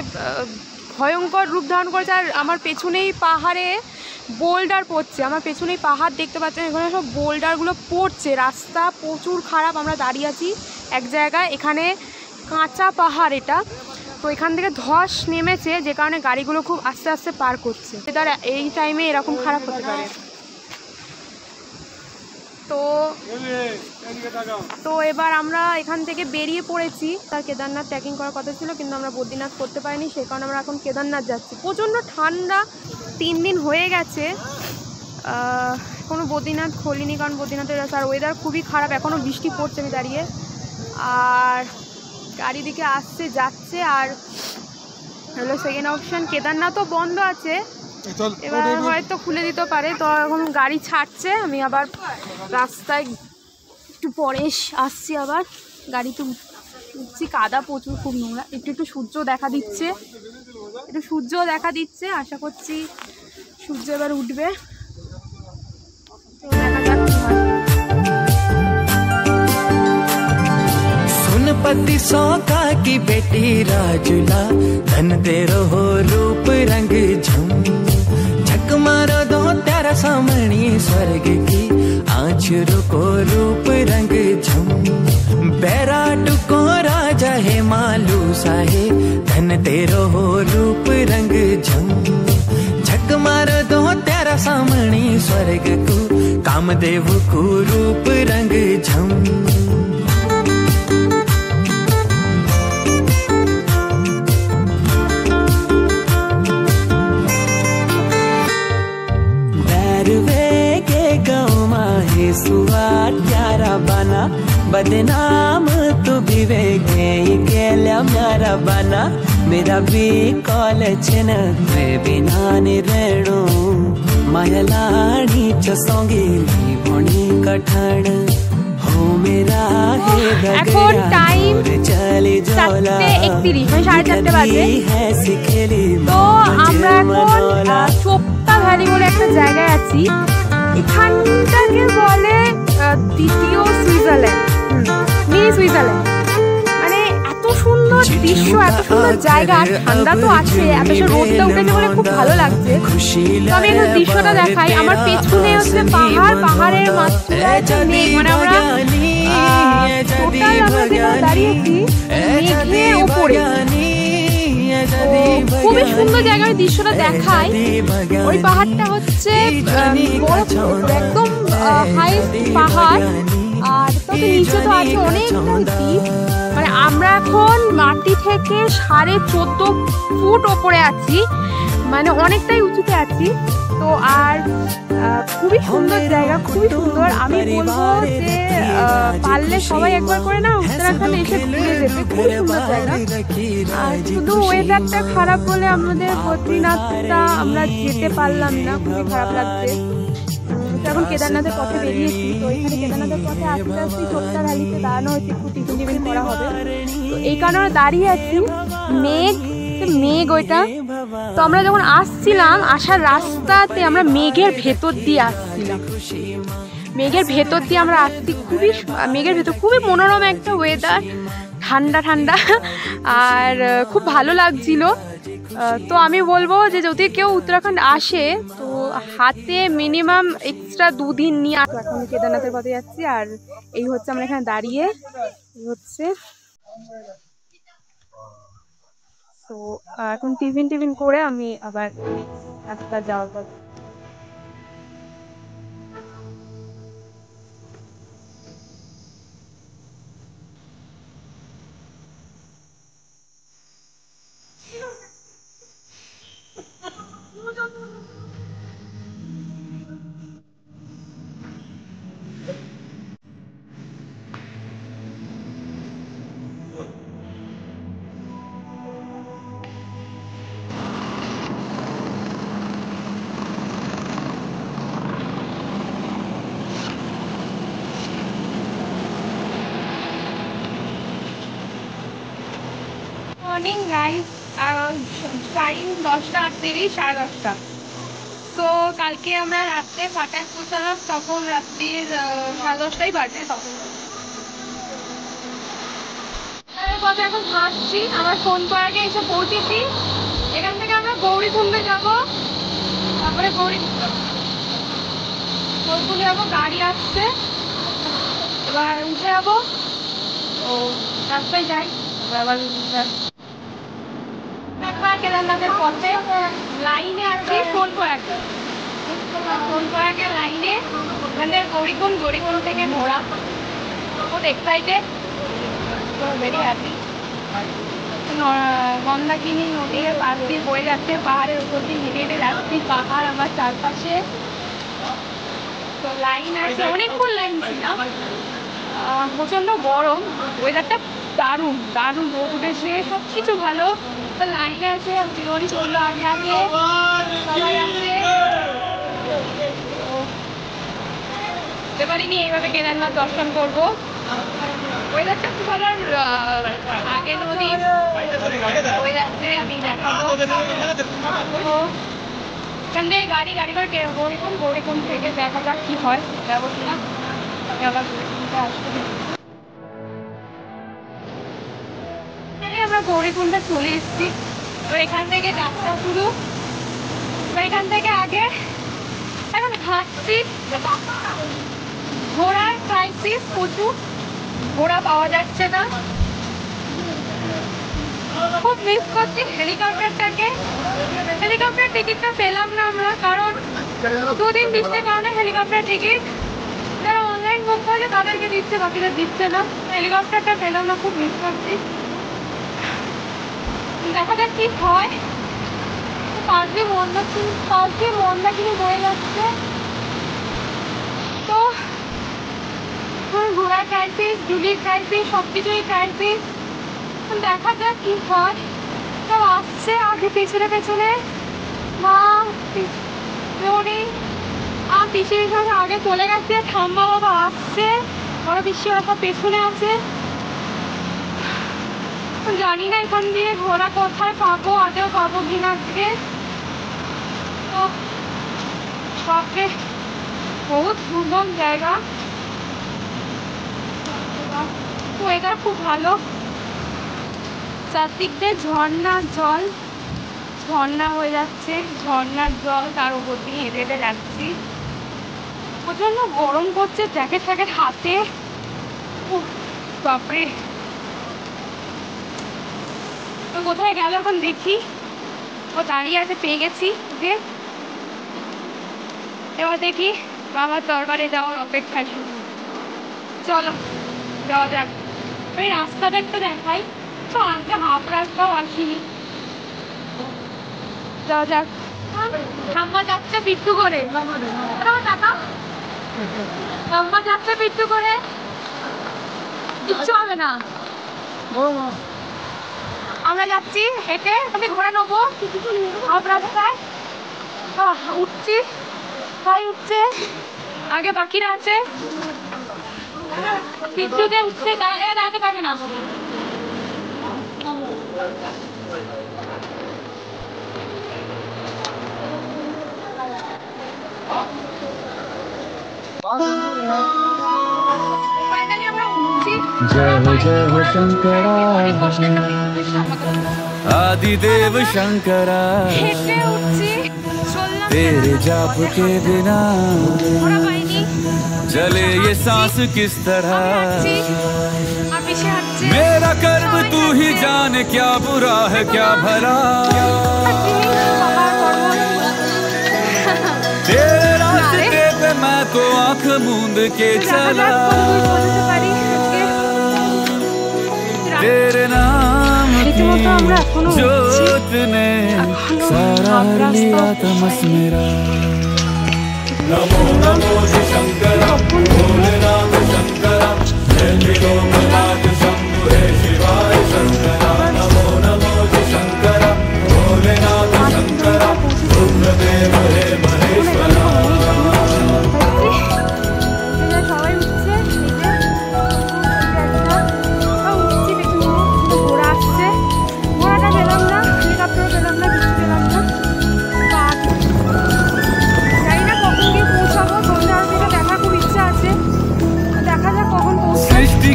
ভয়ঙ্কর রূপ ধারণ করেছে। আর আমার পেছনেই পাহাড়ে বোল্ডার পড়ছে, আমার পেছনেই পাহাড় দেখতে পাচ্ছেন, এখানে সব বোল্ডারগুলো পড়ছে। রাস্তা প্রচুর খারাপ, আমরা দাঁড়িয়ে আছি এক জায়গায়, এখানে কাঁচা পাহাড় এটা, তো এখান থেকে ধস নেমেছে যে কারণে গাড়িগুলো খুব আস্তে আস্তে পার করছে। তার এই টাইমে এরকম খারাপ হতে পারে। তো এবার আমরা এখান থেকে বেরিয়ে পড়েছি। তার কেদারনাথ ট্রেকিং করার কথা ছিল, কিন্তু আমরা বদ্রীনাথ করতে পারিনি, সেই কারণে আমরা এখন কেদারনাথ যাচ্ছি। প্রচণ্ড ঠান্ডা, 3 দিন হয়ে গেছে, কোনো বদ্রীনাথ খোলিনি, কারণ বদ্রীনাথের আর ওয়েদার খুবই খারাপ, এখনও বৃষ্টি পড়ছে আমি দাঁড়িয়ে। আর গাড়ি দিকে আসছে যাচ্ছে। আর হলো সেকেন্ড অপশন কেদারনাথও বন্ধ আছে, এবার হয়তো খুলে দিতে পারে। তো এখন গাড়ি ছাড়ছে, আমি আবার রাস্তায় একটু পরে আসছি, আবার গাড়িতে উঠছি। কাদা প্রচুর, খুব নোংরা। একটু সূর্য দেখা দিচ্ছে, আশা করছি সূর্য এবার উঠবে। তো দেখা যাক কি হয়। पति सौका की बेटी राजुला धन तेरो हो रूप रंग झम झक मारो दो तेरा सामणी स्वर्ग की आँचरों को रूप रंग झम बैराट को राजा है मालू साहे धन तेरो हो रूप रंग झम झक मारो दो तेरा सामणी स्वर्ग को कामदेव को रूप रंग झम सुआ प्यारा बना बदनाम तू भी वे केल्या म्यारा बना मेरा भी कॉल छन वे बिना निरणो मायलाड़ी चसोंगे भोणी कठण हो मेरा है এখন টাইম चले जोला 4:31 4:30 বাজে। তো আমরা এখন চোপতা ভ্যালি বলে একটা জায়গায় আছি। এখানটাকে বলে দ্বিতীয় সুইজারল্যান্ড, মিনি সুইজারল্যান্ড। মানে এত সুন্দর দৃশ্য, এত সুন্দর জায়গা, ঠান্ডা তো আছে, এত সে রোদটা উঠেছে বলে খুব ভালো লাগছে। তো আমি এখন দৃশ্যটা দেখাই। আমার পেছনে হচ্ছে পাহাড়, পাহাড়ের মাঝখানে মেঘ, মানে আমরা টোটাল আমরা যেখানে দাঁড়িয়েছি মেঘের উপরে। খুবই সুন্দর জায়গা, আমি দৃশ্যটা দেখাই। ওই পাহাড়টা হচ্ছে একদম হাইস্ট পাহাড়, আর তাতে নিচে তো আছে অনেকটা দ্বীপ। মানে আমরা এখন মাটি থেকে 14.5 ফুট ওপরে আছি, মানে অনেকটাই উঁচুতে আছি। তো আর খুবই সুন্দর জায়গা, খুবই সুন্দর। আমি বলবো যে পারলে সবাই একবার করে না উত্তরাখণ্ড এসে ঘুরে যেতে, খুবই সুন্দর জায়গা। আর শুধু ওয়েদারটা খারাপ বলে আমাদের বদ্রীনাথটা আমরা যেতে পারলাম না, খুবই খারাপ লাগছে। এখন কেদারনাথের পথে বেরিয়েছি। তো এখানে কেদারনাথের পথে আস্তে আস্তে চোপতা ভ্যালিতে দাঁড়ানো হয়েছে, একটু টিফিন করা হবে, তো এই কারণে দাঁড়িয়ে আছি। মেঘ ওইটা। তো আমরা যখন আসছিলাম, আসার রাস্তাতে আমরা মেঘের ভেতর দিয়ে আসছিলাম, আমরা আসছি। মেঘের ভেতর খুবই মনোরম একটা ওয়েদার, ঠান্ডা ঠান্ডা, আর খুব ভালো লাগছিল। তো আমি বলবো যে যদি কেউ উত্তরাখণ্ড আসে তো হাতে মিনিমাম এক্সট্রা 2 দিন নিয়ে এখন কেদারনাথের পথে যাচ্ছি। আর এই হচ্ছে আমরা এখানে দাঁড়িয়ে হচ্ছে। তো এখন টিফিন করে আমি আবার রাস্তা যাওয়ার পর মর্নিং গাইস, টাইম 10:38 10:30। তো কালকে আমরা রাত্রে ফাটায় পৌঁছালাম, তখন রাত্রির 10:30 বাজে। তখন এখন হাসছি, আমার ফোন করার আগে এসে পৌঁছেছি। এখান থেকে গৌরীকুণ্ডে যাবো, গাড়ি আসছে, এবার উঠে যাবো। তো রাস্তায় যাই, আবার একবার কেদারনাথের পথে লাইনে আসছি সোনপ্রয়াগের লাইনে, ওখানে গৌরীকুণ্ড থেকে ঘোরা, বহুত এক্সাইটেড, ভেরি হ্যাপি। মন্দাকিনী নদীর পাশ দিয়ে বয়ে যাচ্ছে, পাহাড়ের উপর দিয়ে হেঁটে হেঁটে যাচ্ছি, পাহাড় আমার চারপাশে। তো লাইন আছে, অনেকক্ষণ লাইন ছিলাম, প্রচন্ড গরম, ওয়েদারটা দারুণ দারুণ, রোদ উঠেছে, সব কিছু ভালো। তো লাইনে আছে, বিরোধী চললো আগে আগে, সবাই আছে। বুঝতে পারিনি এইভাবে কেদারনাথ দর্শন করবো। ওয়েদারটা খুব ভালো, আগে নদী ওয়েদারতে আমি দেখাবো। তো এখান থেকে গাড়ি করে গৌরীকুণ্ড থেকে দেখা যাক কি হয়, যাবো কিনা। আমি আবার গৌরীকুণ্ডে আসবো। আমরা গৌরীকুণ্ডে চলে এসেছি, তো এখান থেকে যাত্রা শুরু। এখান থেকে আগে এখন হাঁটছি, ঘোড়ার ক্রাইসিস প্রচুর, ঘোড়া পাওয়া যাচ্ছে না, খুব মিস করছি হেলিকপ্টারটাকে। হেলিকপ্টার টিকিটটা পেলাম না আমরা, কারণ 2 দিন বৃষ্টির কারণে হেলিকপ্টার টিকিট যারা অনলাইন বুক করে তাদেরকে দিচ্ছে, বাকিদের দিচ্ছে না। হেলিকপ্টারটা পেলাম না, খুব মিস করছি। দেখা যাক কি হয়। পাশ দিয়ে মন্দাকিনী বয়ে যাচ্ছে। তো ঘোড়ার ক্রাইসিস, জুলির ক্রাইসিস, সব কিছুই ক্রাইসিস। দেখা যাক কি হয়। সব আসছে আগে পেছনে পেছনে, মা পিসির সঙ্গে আগে চলে গেছে, ঠাম্মা বাবা আসছে, বড় পিসি বাবা পেছনে আছে। জানি না এখান দিয়ে ঘোড়া কোথায় পাবো, আদেও পাবো কিনা আজকে। তো বাপরে, বহুত সুন্দর জায়গা, ওয়েদার খুব ভালো, চারদিক দিয়ে ঝর্ণার জল, ঝর্ণা হয়ে যাচ্ছে, ঝর্ণার জল, তার উপর দিয়ে হেঁটে হেঁটে যাচ্ছি। প্রচন্ড গরম করছে, জ্যাকেট ট্যাকেট হাতে, বাপরে। তো কোথায় গেল এখন দেখি, ও দাঁড়িয়ে আছে, পেয়ে গেছি ওকে। এবার দেখি বাবার দরবারে যাওয়ার অপেক্ষা শুরু। চলো যাওয়া যাক। ওই রাস্তাটা একটু দেখাই, তো আজকে হাফ রাস্তাও আসিনি, যাওয়া যাক। ঠাম্মা যাচ্ছে পিট্টু করে, ঠাম্মা যাচ্ছে পিট্টু করে, কিচ্ছু হবে না। আমরা যাচ্ছি হেঁটে, আমি ঘোড়া নেবো হাফ রাস্তায়, উঠছি, ভাই উঠছে, আগে বাকিরা আছে, পিট্টুতে উঠছে, দাঁড়াতে পারবে না। जय हो शंकरा, आदिदेव शंकरा, तेरे जाप के बिना चले ये सांस किस तरह। मेरा कर्म तू ही जाने, क्या बुरा है क्या भला, तेरे रास्ते पे मैं तो आंख मूंद के चला, तेरे नाम की जोत ने सारा लिया तमस मेरा। नमो नमो शंकरा, भोलेनाथ शंकरा, जय लोकनाथ शंभु हे शिवाय शंकरा। नमो नमो शंकरा, भोलेनाथ शंकरा, रुद्रदेव हे महेश्वरा।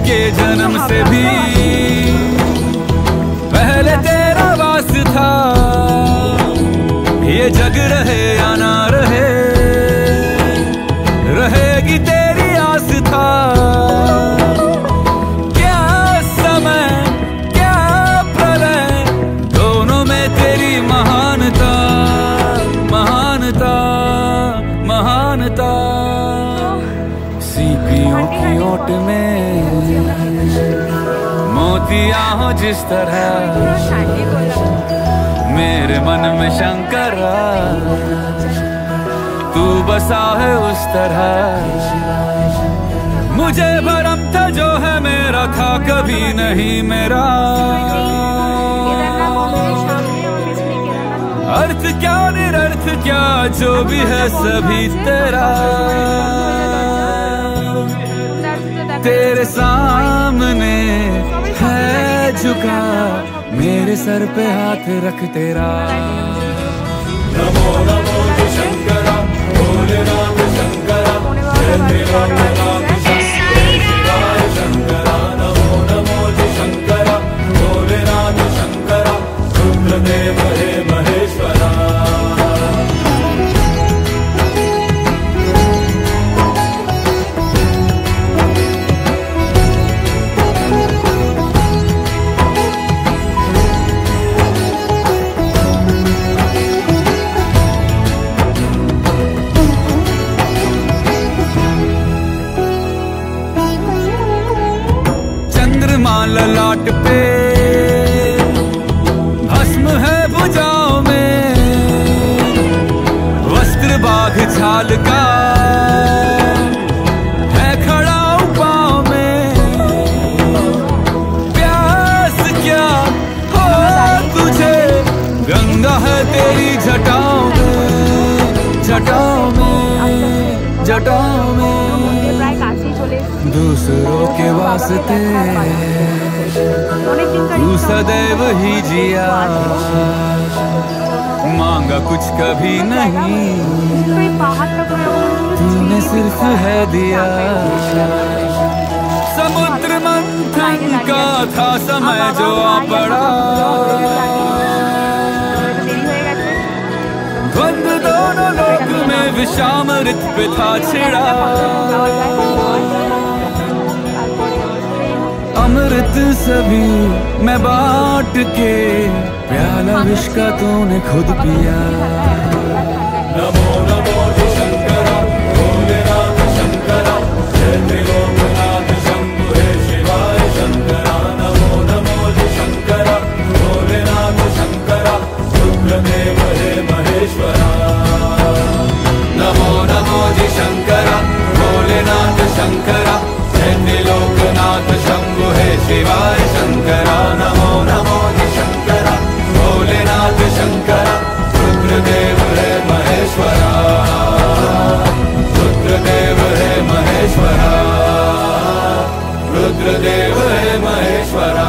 के जन्म से भी पहले तेरा वास था, ये जग रहे या ना रहे में मोतिया हो जिस तरह, मेरे मन में शंकरा तू बसा है उस तरह। मुझे भरम था जो है मेरा था कभी नहीं मेरा, अर्थ क्या निरर्थ क्या जो भी है सभी तेरा। तेरे सामने है झुका मेरे सर पे हाथ रख तेरा। नमो नमो शंकरा भोलेनाथ शंकरा भोलेनाथ शिवाय शंकरा। नमो नमो शंकरा भोलेनाथ शंकरा रुद्रदेव हे महेश्वरा। ललाट पे भस्म है भुजाओं में, वस्त्र बाघ छाल का है खड़ा पाँव में। प्यास क्या हो तुझे गंगा है तेरी जटाओं में, जटाओं में, जटाओं में। दूसरों के वास्ते तू सदैव ही जिया, मांगा कुछ कभी नहीं तूने सिर्फ है दिया। समुद्र मंथन का था समय जो आ पड़ा, द्वंद्व दोनों लोक में विषामृत पे था छिड़ा। अमृत सभी मैं बांट के प्याला विष का तूने खुद पिया। नमो नमो शंकरा भोलेनाथ शंकरा त्रिलोकनाथ शंभु हे शिवाय शंकरा। नमो नमो शंकरा भोलेनाथ शंकरा रुद्रदेव हे महेश्वरा। नमो नमो शंकरा भोलेनाथ शंकरा त्रिलोकनाथ शंभु हे शिवाय शंकरा। नमो नमो शंकरा भोलेनाथ शंकरा रुद्रदेव हे महेश्वरा, रुद्रदेव हे महेश्वरा, रुद्रदेव हे महेश्वरा।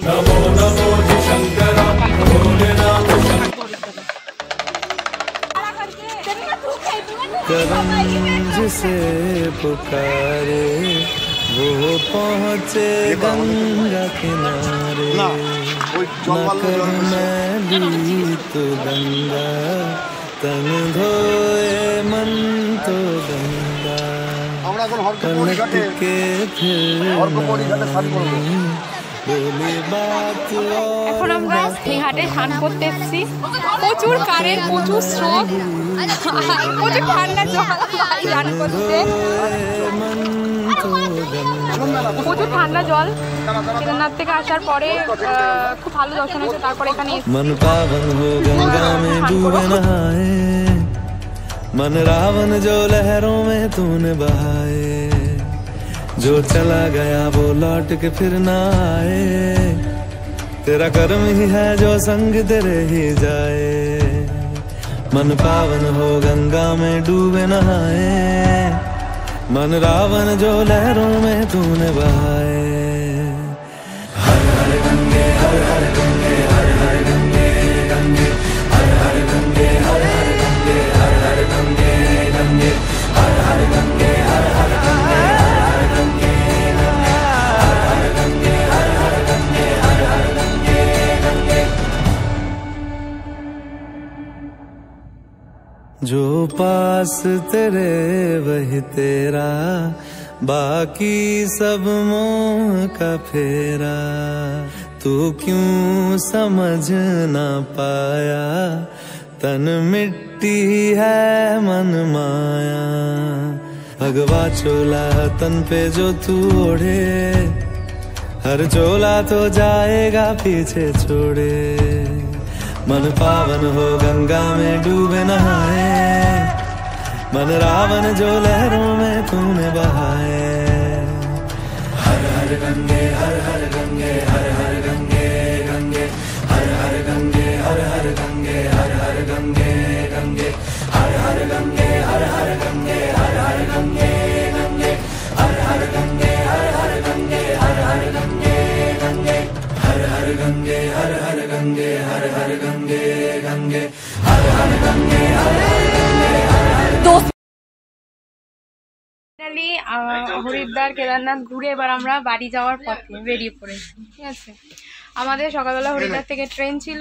नमो नमो शंकरा भोलेनाथ करम जिसे पुकारे वो पहुँचे गंगा किनारे। न कर मैली तो गंगा तन धोए मन तो गंगा। कनक के फिर এখন আমরা এই ঘাটে স্নান করতে এসেছি। প্রচুর কারেন্ট, প্রচুর স্রোত, প্রচুর ঠান্ডা জল স্নান করতে, প্রচুর ঠান্ডা জল। কেদারনাথ থেকে আসার পরে খুব ভালো দর্শন হয়েছে। তারপরে এখানে मन पावन हो गंगा में डूबे नहाए, मन रावण जो लहरों में तूने बहाए। जो चला गया वो लौट के फिर ना आए, तेरा कर्म ही है जो संग तेरे ही जाए। मन पावन हो गंगा में डूबे नहाए, मन रावण जो लहरों में तूने बहाए। हर हर गंगे हर हर गंगे हर हर गंगे गंगे हर हर गंगे हर हर गंगे हर हर गंगे गंगे हर हर गंगे हर हर गंगे जो पास तेरे वही तेरा, बाकी सब मोह का फेरा। तू क्यों समझ ना पाया तन मिट्टी है मन माया भगवा चोला तन पे जो तू ओढ़े हर चोला तो जाएगा पीछे छोड़े मन पावन हो गंगा में डूबे नहाए मन रावण जो लहरों में तूने बहाए हर हर गंगे हर हर गंगे हर हर गंगे गंगे हर हर गंगे हर हर गंगे हर हर गंगे गंगे हर हर गंगे हर हर गंगे हर हर गंगे गंगे हर हर गंगे हर हर गंगे हर हर गंगे गंगे हर हर गंगे हर हर गंगे हर हर गंगे गंगे हर हर गंगे हर हर गंगे हर हर হরিদ্বার কেদারনাথ ঘুরে এবার আমরা বাড়ি যাওয়ার পথে বেরিয়ে পড়েছি। ঠিক আছে, আমাদের সকালবেলা হরিদ্বার থেকে ট্রেন ছিল,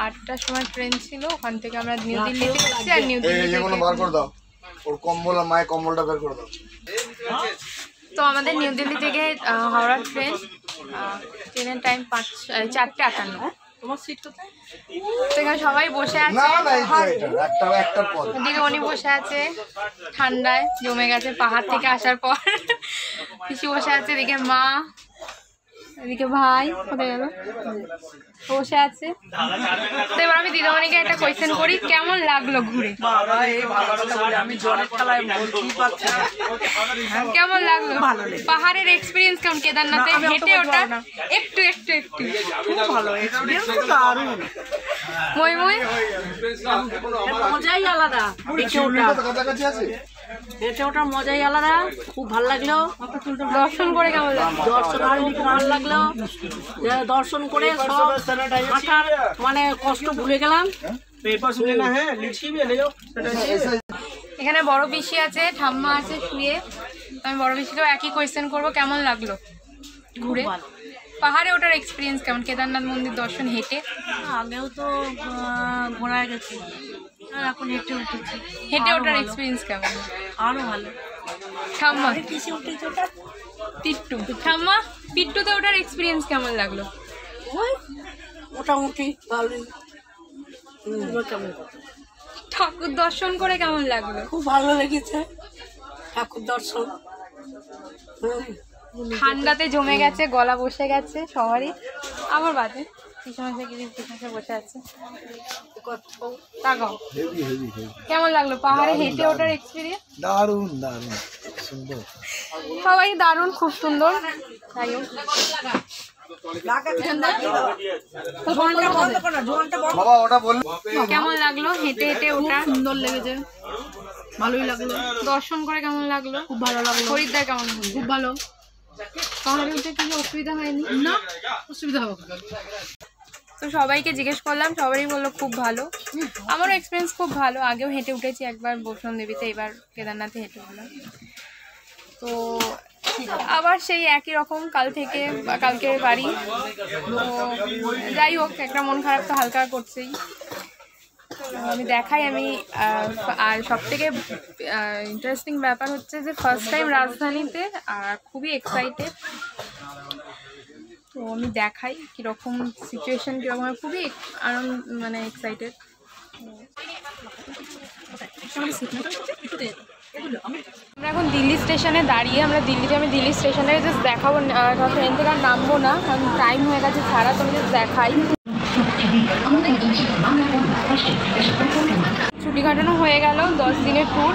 8টার সময় ট্রেন ছিল। ওখান থেকে আমরা নিউ দিল্লিতে গেছি। আর নিউ দিল্লি তো আমাদের নিউ দিল্লি থেকে হাওড়ার ট্রেন, ট্রেনের টাইম 4:58। তোমার সিট কোথায়? তো এখানে সবাই বসে আছে, দিদি উনি বসে আছে, ঠান্ডায় জমে গেছে পাহাড় থেকে আসার পর। পিসি বসে আছে, এদিকে মা, এদিকে ভাই কোথায় গেল, বসে আছে। তো এবার আমি দিদিমণিকে একটা কোয়েশ্চেন করি, কেমন লাগলো ঘুরে? কেমন লাগলো পাহাড়ের এক্সপিরিয়েন্স? কেমন কেদারনাথে হেঁটে ওটা? একটু একটু একটু ভালো মই মই মজাই আলাদা, হেঁটে ওঠার মজাই আলাদা, খুব ভালো লাগলো। দর্শন করে কেমন লাগলো? দর্শন খুব ভালো লাগলো, দর্শন করে সব হাঁটার মানে কষ্ট ভুলে গেলাম। এখানে বড় পিসি আছে, ঠাম্মা আছে শুয়ে। আমি বড় পিসিকেও একই কোয়েশ্চেন করবো, কেমন লাগলো ঘুরে? পাহাড়ে ওঠার এক্সপিরিয়েন্স কেমন? কেদারনাথ মন্দির দর্শন হেঁটে? আগেও তো ঘোড়ায় গেছি, এখন হেঁটে উঠেছি। হেঁটে ওঠার এক্সপিরিয়েন্স কেমন? আরো ভালো। ঠাম্মা কিসে উঠেছি ওটা? পিট্টু, ঠাম্মা পিট্টুতে ওঠার এক্সপিরিয়েন্স কেমন লাগলো? ওই মোটামুটি ভালোই। ঠাকুর দর্শন করে কেমন লাগলো? খুব ভালো লেগেছে ঠাকুর দর্শন। ঠান্ডাতে জমে গেছে, গলা বসে গেছে সবারই, আমার বাদে। পিছনে পিছনে বসে আছে। কেমন লাগলো পাহাড়ে হেঁটে ওঠার এক্সপিরিয়েন্স? দারুণ দারুণ সুন্দর, সবাই দারুণ, খুব সুন্দর। যাই হোক, কেমন লাগলো হেঁটে হেঁটে ওঠা? সুন্দর লেগেছে, ভালোই লাগলো। দর্শন করে কেমন লাগলো? খুব ভালো লাগলো। হরিদ্বার কেমন লাগলো? খুব ভালো। পাহাড়ে উঠে কিছু অসুবিধা হয়নি? না, অসুবিধা হবে। তো সবাইকে জিজ্ঞেস করলাম, সবারই বললো খুব ভালো। আমারও এক্সপিরিয়েন্স খুব ভালো, আগেও হেঁটে উঠেছি একবার বৈষ্ণব দেবীতে, এবার কেদারনাথে হেঁটে উঠলাম। তো আবার সেই একই রকম কালকে বাড়ি। তো যাই হোক, একটা মন খারাপ তো হালকা করছেই। আমি দেখাই আর সবথেকে ইন্টারেস্টিং ব্যাপার হচ্ছে যে ফার্স্ট টাইম রাজধানীতে, আর খুবই এক্সাইটেড। তো আমি দেখাই কীরকম সিচুয়েশন, কীরকম, খুবই মানে এক্সাইটেড। আমরা এখন দিল্লি স্টেশনে দাঁড়িয়ে, আমি দিল্লি স্টেশনে জাস্ট দেখাবো, ট্রেন থেকে আর নামবো না কারণ টাইম হয়ে গেছে ছাড়া। তো আমি জাস্ট দেখাই। ছুটি কাটানো হয়ে গেল, 10 দিনের ট্যুর।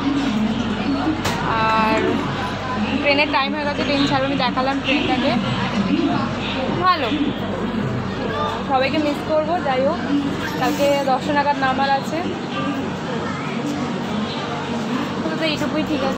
আর ট্রেনের টাইম হয়ে গেছে, ট্রেন ছাড়া আমি দেখালাম ট্রেনটাকে, ভালো। সবাইকে মিস করবো। যাই হোক, কালকে 10 নাগাদ নামার আছে। তো এইটুকুই ঠিক আছে।